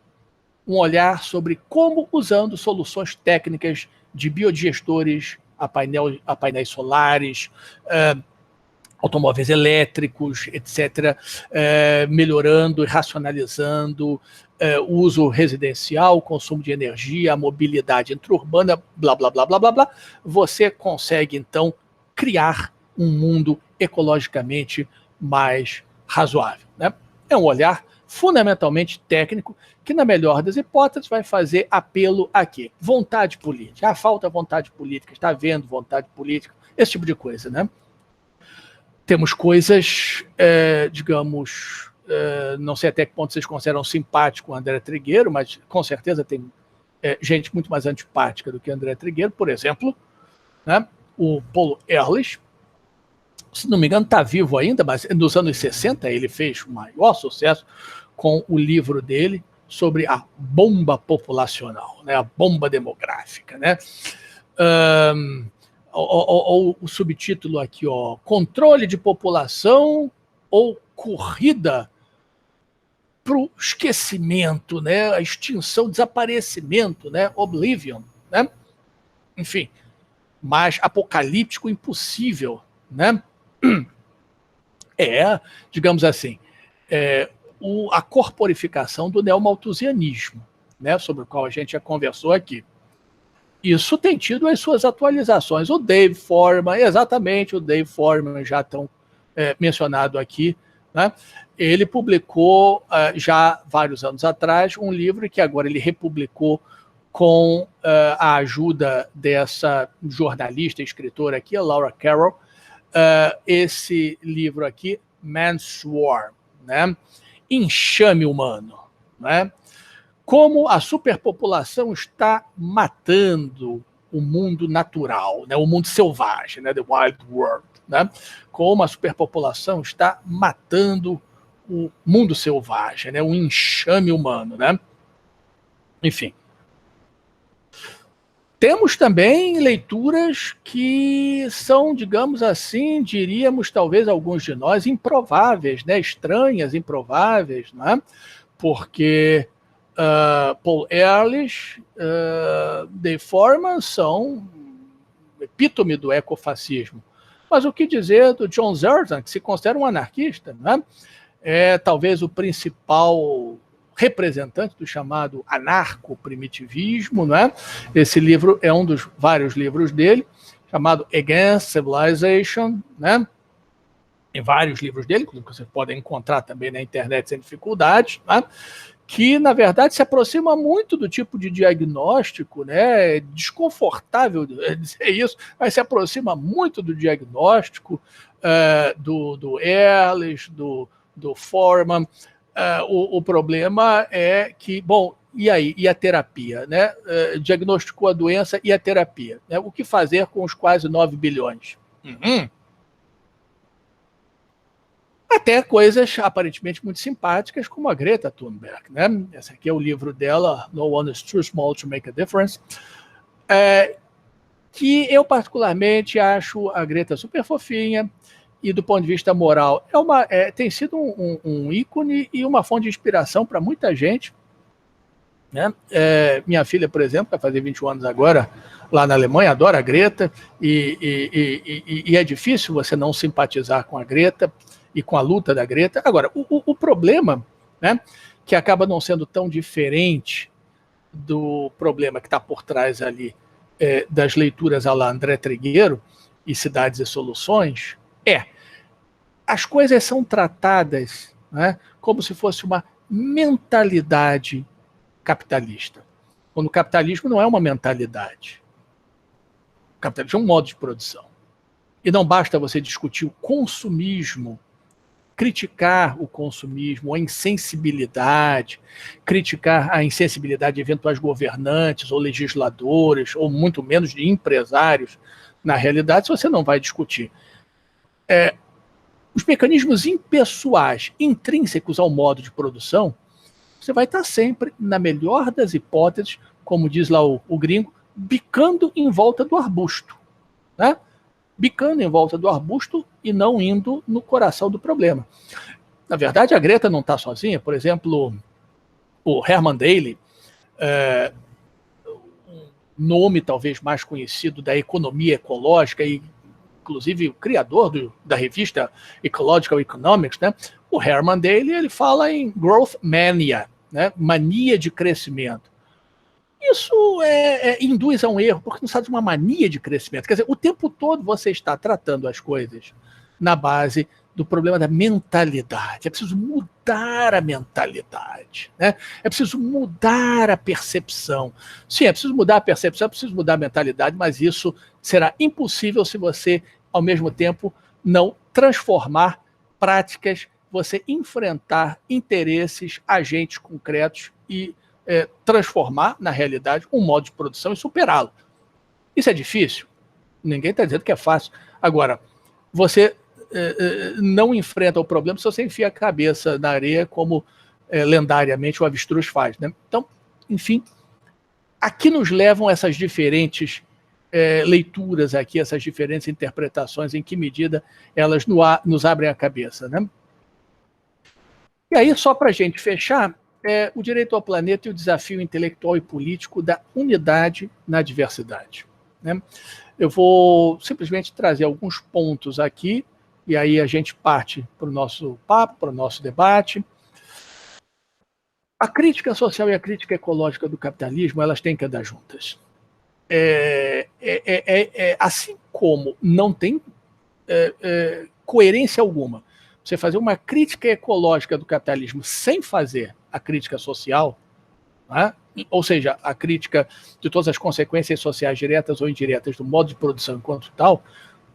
um olhar sobre como, usando soluções técnicas de biodigestores a painéis solares, automóveis elétricos, etc., melhorando e racionalizando o uso residencial, o consumo de energia, a mobilidade intra-urbana, blá, blá, blá, blá, blá, blá, você consegue, então, criar um mundo ecologicamente mais razoável. Né? É um olhar fundamentalmente técnico que, na melhor das hipóteses, vai fazer apelo a quê? Vontade política. Falta vontade política, está havendo vontade política, esse tipo de coisa. Né? Temos coisas, digamos, não sei até que ponto vocês consideram simpático o André Trigueiro, mas com certeza tem gente muito mais antipática do que André Trigueiro. Por exemplo, né? O Paul Ehrlich, se não me engano, está vivo ainda, mas nos anos 60 ele fez o maior sucesso com o livro dele sobre a bomba populacional, né, a bomba demográfica. Né? O subtítulo aqui, ó, controle de população ou corrida para o esquecimento, né, a extinção, desaparecimento, né, oblivion. Né? Enfim, mais apocalíptico impossível, né? Digamos assim, a corporificação do neomalthusianismo, né, sobre o qual a gente já conversou aqui. Isso tem tido as suas atualizações. O Dave Foreman, exatamente, o Dave Foreman, já tão mencionado aqui, né, ele publicou já vários anos atrás um livro que agora ele republicou com a ajuda dessa jornalista e escritora aqui, a Laura Carroll, esse livro aqui, Man's Swarm, né? Enxame humano, né? Como a superpopulação está matando o mundo natural, né? O mundo selvagem, né? The Wild World, né? Como a superpopulação está matando o mundo selvagem, né? Um enxame humano, né? Enfim. Temos também leituras que são, digamos assim, diríamos talvez alguns de nós, improváveis, né? Estranhas, improváveis, né? Porque Paul Ehrlich, Dave Foreman são epítome do ecofascismo. Mas o que dizer do John Zerzan, que se considera um anarquista, né? É talvez o principal representante do chamado anarco-primitivismo, né? Esse livro é um dos vários livros dele, chamado Against Civilization, né? Tem vários livros dele, que vocês podem encontrar também na internet sem dificuldades, né? Que, na verdade, se aproxima muito do tipo de diagnóstico, né? É desconfortável dizer isso, mas se aproxima muito do diagnóstico do Ehrlich, do Foreman. O problema é que, bom, e aí? E a terapia? Né? Diagnosticou a doença e a terapia. Né? O que fazer com os quase 9 bilhões? Até coisas aparentemente muito simpáticas, como a Greta Thunberg. Né? Esse aqui é o livro dela, No One is Too Small to Make a Difference, que eu particularmente acho a Greta super fofinha, e do ponto de vista moral, tem sido um ícone e uma fonte de inspiração para muita gente. Né? Minha filha, por exemplo, vai fazer 21 anos agora, lá na Alemanha, adora a Greta, e é difícil você não simpatizar com a Greta e com a luta da Greta. Agora, o problema, né, que acaba não sendo tão diferente do problema que está por trás ali das leituras à la André Trigueiro e Cidades e Soluções, as coisas são tratadas, né, como se fosse uma mentalidade capitalista. Quando o capitalismo não é uma mentalidade. O capitalismo é um modo de produção. E não basta você discutir o consumismo, criticar o consumismo, a insensibilidade, criticar a insensibilidade de eventuais governantes ou legisladores, ou muito menos de empresários, na realidade, se você não vai discutir os mecanismos impessoais, intrínsecos ao modo de produção, você vai estar sempre, na melhor das hipóteses, como diz lá o gringo, bicando em volta do arbusto. Né? Bicando em volta do arbusto e não indo no coração do problema. Na verdade, a Greta não está sozinha. Por exemplo, o Herman Daly, um nome talvez mais conhecido da economia ecológica e inclusive o criador da revista Ecological Economics, né? O Herman Daly, ele fala em growth mania, né? Mania de crescimento. Isso induz a um erro, porque não se trata de uma mania de crescimento. Quer dizer, o tempo todo você está tratando as coisas na base do problema da mentalidade. É preciso mudar a mentalidade. Né? É preciso mudar a percepção. Sim, é preciso mudar a percepção, é preciso mudar a mentalidade, mas isso será impossível se você, ao mesmo tempo, não transformar práticas, você enfrentar interesses, agentes concretos e transformar, na realidade, um modo de produção e superá-lo. Isso é difícil? Ninguém está dizendo que é fácil. Agora, você não enfrenta o problema se você enfia a cabeça na areia, como lendariamente o avestruz faz. Né? Então, enfim, aqui nos levam essas diferentes leituras aqui, essas diferentes interpretações, em que medida elas nos abrem a cabeça. Né? E aí, só para a gente fechar, o direito ao planeta e o desafio intelectual e político da unidade na diversidade. Né? Eu vou simplesmente trazer alguns pontos aqui, e aí a gente parte para o nosso papo, para o nosso debate. A crítica social e a crítica ecológica do capitalismo, elas têm que andar juntas. Assim como não tem coerência alguma você fazer uma crítica ecológica do capitalismo sem fazer a crítica social, né? Ou seja, a crítica de todas as consequências sociais diretas ou indiretas do modo de produção enquanto tal,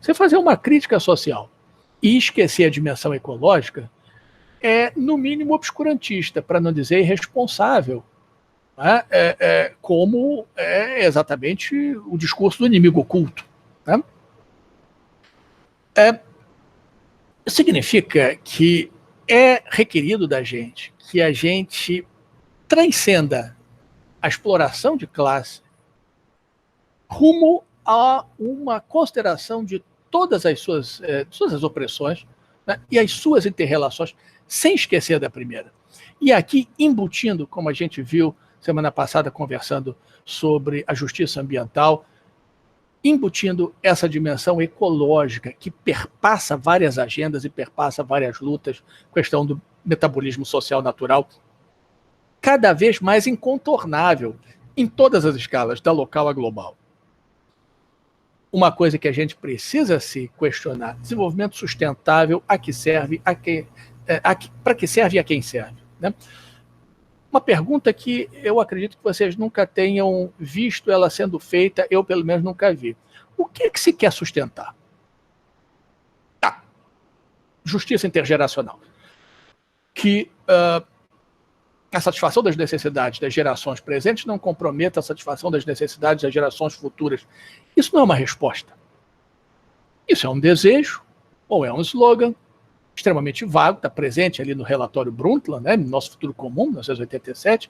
você fazer uma crítica social e esquecer a dimensão ecológica é, no mínimo, obscurantista, para não dizer irresponsável, né? Como é exatamente o discurso do inimigo oculto. Né? Significa que é requerido da gente que a gente transcenda a exploração de classe rumo a uma consideração de todas as opressões, né, e as suas interrelações, sem esquecer da primeira. E aqui, embutindo, como a gente viu semana passada conversando sobre a justiça ambiental, embutindo essa dimensão ecológica que perpassa várias agendas e perpassa várias lutas, questão do metabolismo social natural, cada vez mais incontornável em todas as escalas, da local à global. Uma coisa que a gente precisa se questionar: desenvolvimento sustentável, a que serve, para que serve e a quem serve, né? Uma pergunta que eu acredito que vocês nunca tenham visto ela sendo feita, eu pelo menos nunca vi. O que se quer sustentar? Justiça intergeracional. Que a satisfação das necessidades das gerações presentes não comprometa a satisfação das necessidades das gerações futuras. Isso não é uma resposta. Isso é um desejo, ou é um slogan extremamente vago, está presente ali no relatório Brundtland, né, Nosso Futuro Comum, 1987.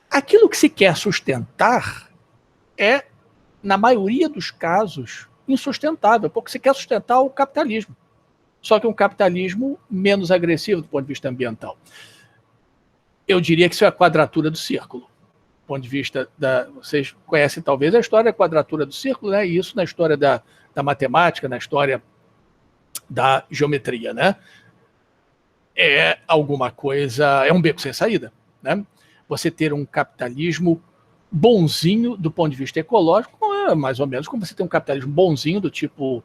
Aquilo que se quer sustentar é, na maioria dos casos, insustentável, porque se quer sustentar o capitalismo. Só que um capitalismo menos agressivo do ponto de vista ambiental. Eu diria que isso é a quadratura do círculo. Do ponto de vista vocês conhecem talvez a história da quadratura do círculo, né? E isso na história da matemática, na história da geometria, né? É alguma coisa, é um beco sem saída, né? Você ter um capitalismo bonzinho do ponto de vista ecológico, é mais ou menos como você tem um capitalismo bonzinho do tipo,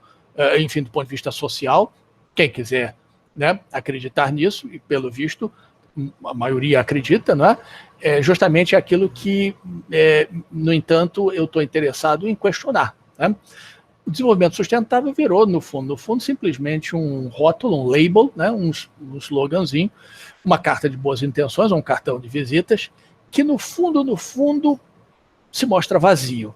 enfim, do ponto de vista social. Quem quiser, né, acreditar nisso, e pelo visto a maioria acredita, não é? É justamente aquilo que, no entanto, eu estou interessado em questionar, né? O desenvolvimento sustentável virou, no fundo, simplesmente um rótulo, um label, né, um sloganzinho, uma carta de boas intenções, um cartão de visitas, que no fundo, se mostra vazio,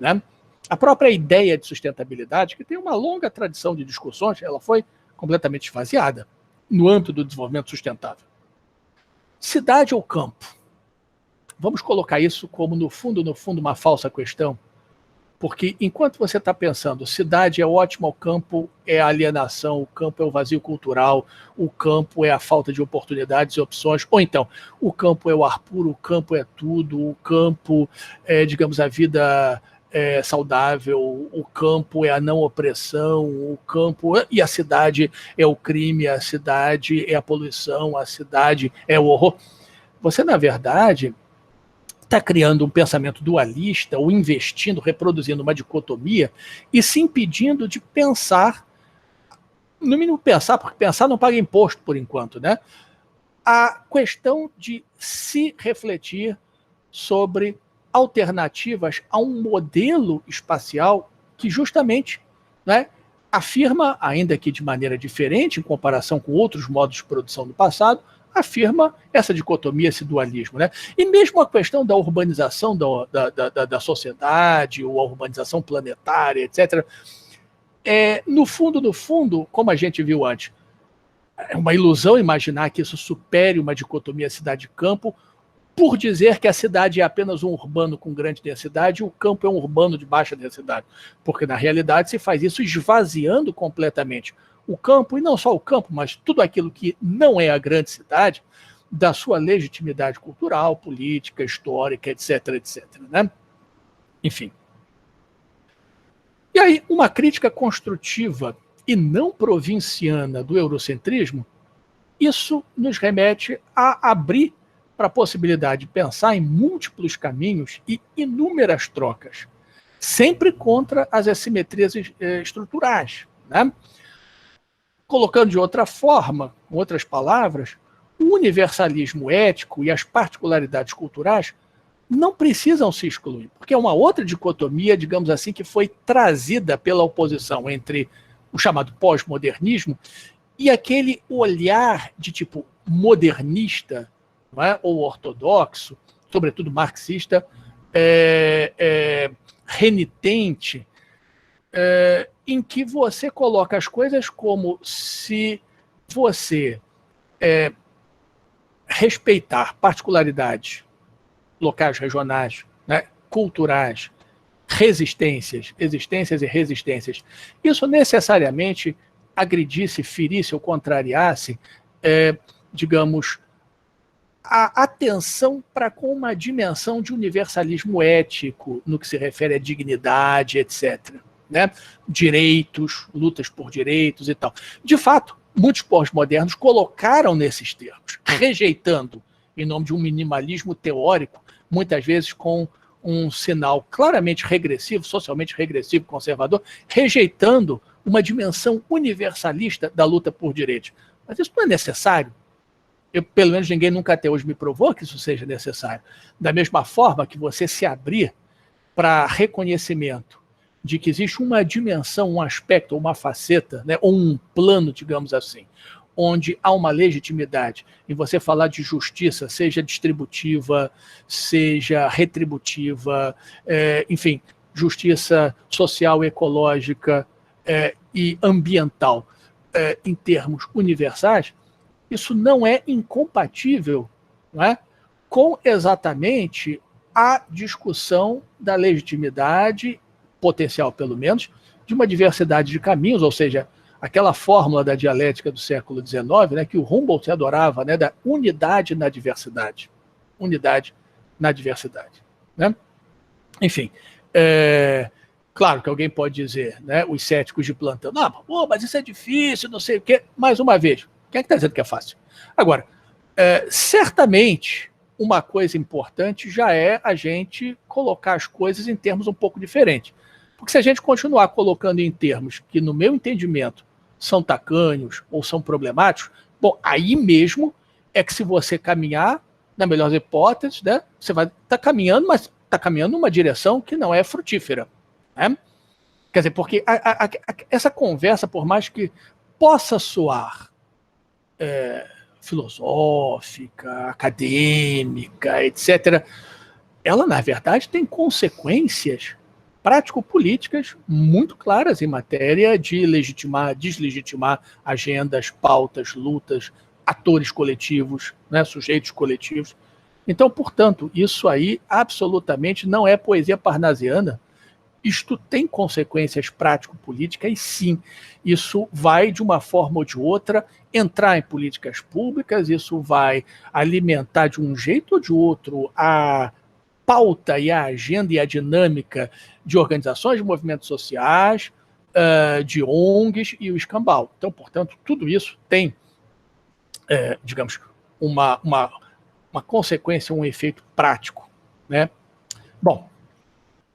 né? A própria ideia de sustentabilidade, que tem uma longa tradição de discussões, ela foi completamente esvaziada no âmbito do desenvolvimento sustentável. Cidade ou campo? Vamos colocar isso como, no fundo, uma falsa questão, porque enquanto você está pensando cidade é ótimo, o campo é a alienação, o campo é o vazio cultural, o campo é a falta de oportunidades e opções, ou então, o campo é o ar puro, o campo é tudo, o campo é, digamos, a vida saudável, o campo é a não opressão, o campo e a cidade é o crime, a cidade é a poluição, a cidade é o horror. Você, na verdade, está criando um pensamento dualista, ou investindo, reproduzindo uma dicotomia e se impedindo de pensar, no mínimo pensar, porque pensar não paga imposto por enquanto, né? A questão de se refletir sobre alternativas a um modelo espacial que justamente, né, afirma, ainda que de maneira diferente em comparação com outros modos de produção do passado, afirma essa dicotomia, esse dualismo, né? E mesmo a questão da urbanização da sociedade, ou a urbanização planetária, etc., no fundo, como a gente viu antes, é uma ilusão imaginar que isso supere uma dicotomia cidade-campo, por dizer que a cidade é apenas um urbano com grande densidade e o campo é um urbano de baixa densidade. Porque, na realidade, se faz isso esvaziando completamente o campo, e não só o campo, mas tudo aquilo que não é a grande cidade, da sua legitimidade cultural, política, histórica, etc., etc., né? Enfim. E aí, uma crítica construtiva e não provinciana do eurocentrismo, isso nos remete a abrir para a possibilidade de pensar em múltiplos caminhos e inúmeras trocas, sempre contra as assimetrias estruturais, né? Colocando de outra forma, com outras palavras, o universalismo ético e as particularidades culturais não precisam se excluir, porque é uma outra dicotomia, digamos assim, que foi trazida pela oposição entre o chamado pós-modernismo e aquele olhar de tipo modernista, não é? Ou ortodoxo, sobretudo marxista, renitente, em que você coloca as coisas como se você respeitar particularidades locais, regionais, né, culturais, existências e resistências, isso necessariamente agredisse, ferisse ou contrariasse, digamos, a atenção para com uma dimensão de universalismo ético no que se refere à dignidade, etc., né? Direitos, lutas por direitos e tal. De fato, muitos pós-modernos colocaram nesses termos, rejeitando em nome de um minimalismo teórico, muitas vezes com um sinal claramente regressivo, socialmente regressivo, conservador, rejeitando uma dimensão universalista da luta por direitos. Mas isso não é necessário. Pelo menos ninguém nunca até hoje me provou que isso seja necessário. Da mesma forma que você se abrir para reconhecimento de que existe uma dimensão, um aspecto, uma faceta, né, ou um plano, digamos assim, onde há uma legitimidade em você falar de justiça, seja distributiva, seja retributiva, enfim, justiça social, ecológica e ambiental, em termos universais, isso não é incompatível, não é, com exatamente a discussão da legitimidade, potencial pelo menos, de uma diversidade de caminhos, ou seja, aquela fórmula da dialética do século XIX, né, que o Humboldt adorava, né, da unidade na diversidade. Unidade na diversidade. Né? Enfim, claro que alguém pode dizer, né, os céticos de plantão, não, mas isso é difícil, não sei o quê. Mais uma vez, quem é que está dizendo que é fácil? Agora, certamente, uma coisa importante já é a gente colocar as coisas em termos um pouco diferentes. Porque se a gente continuar colocando em termos que, no meu entendimento, são tacanhos ou são problemáticos, bom, aí mesmo é que se você caminhar, na melhor das hipóteses, né, você vai estar caminhando, mas está caminhando numa direção que não é frutífera. Né? Quer dizer, porque essa conversa, por mais que possa soar filosófica, acadêmica, etc., ela, na verdade, tem consequências prático-políticas muito claras em matéria de legitimar, deslegitimar agendas, pautas, lutas, atores coletivos, né, sujeitos coletivos. Então, portanto, isso aí absolutamente não é poesia parnasiana. Isto tem consequências prático-políticas e sim, isso vai de uma forma ou de outra entrar em políticas públicas, isso vai alimentar de um jeito ou de outro a pauta e a agenda e a dinâmica de organizações de movimentos sociais, de ONGs e o escambau. Então, portanto, tudo isso tem, digamos, uma consequência, um efeito prático. Né? Bom,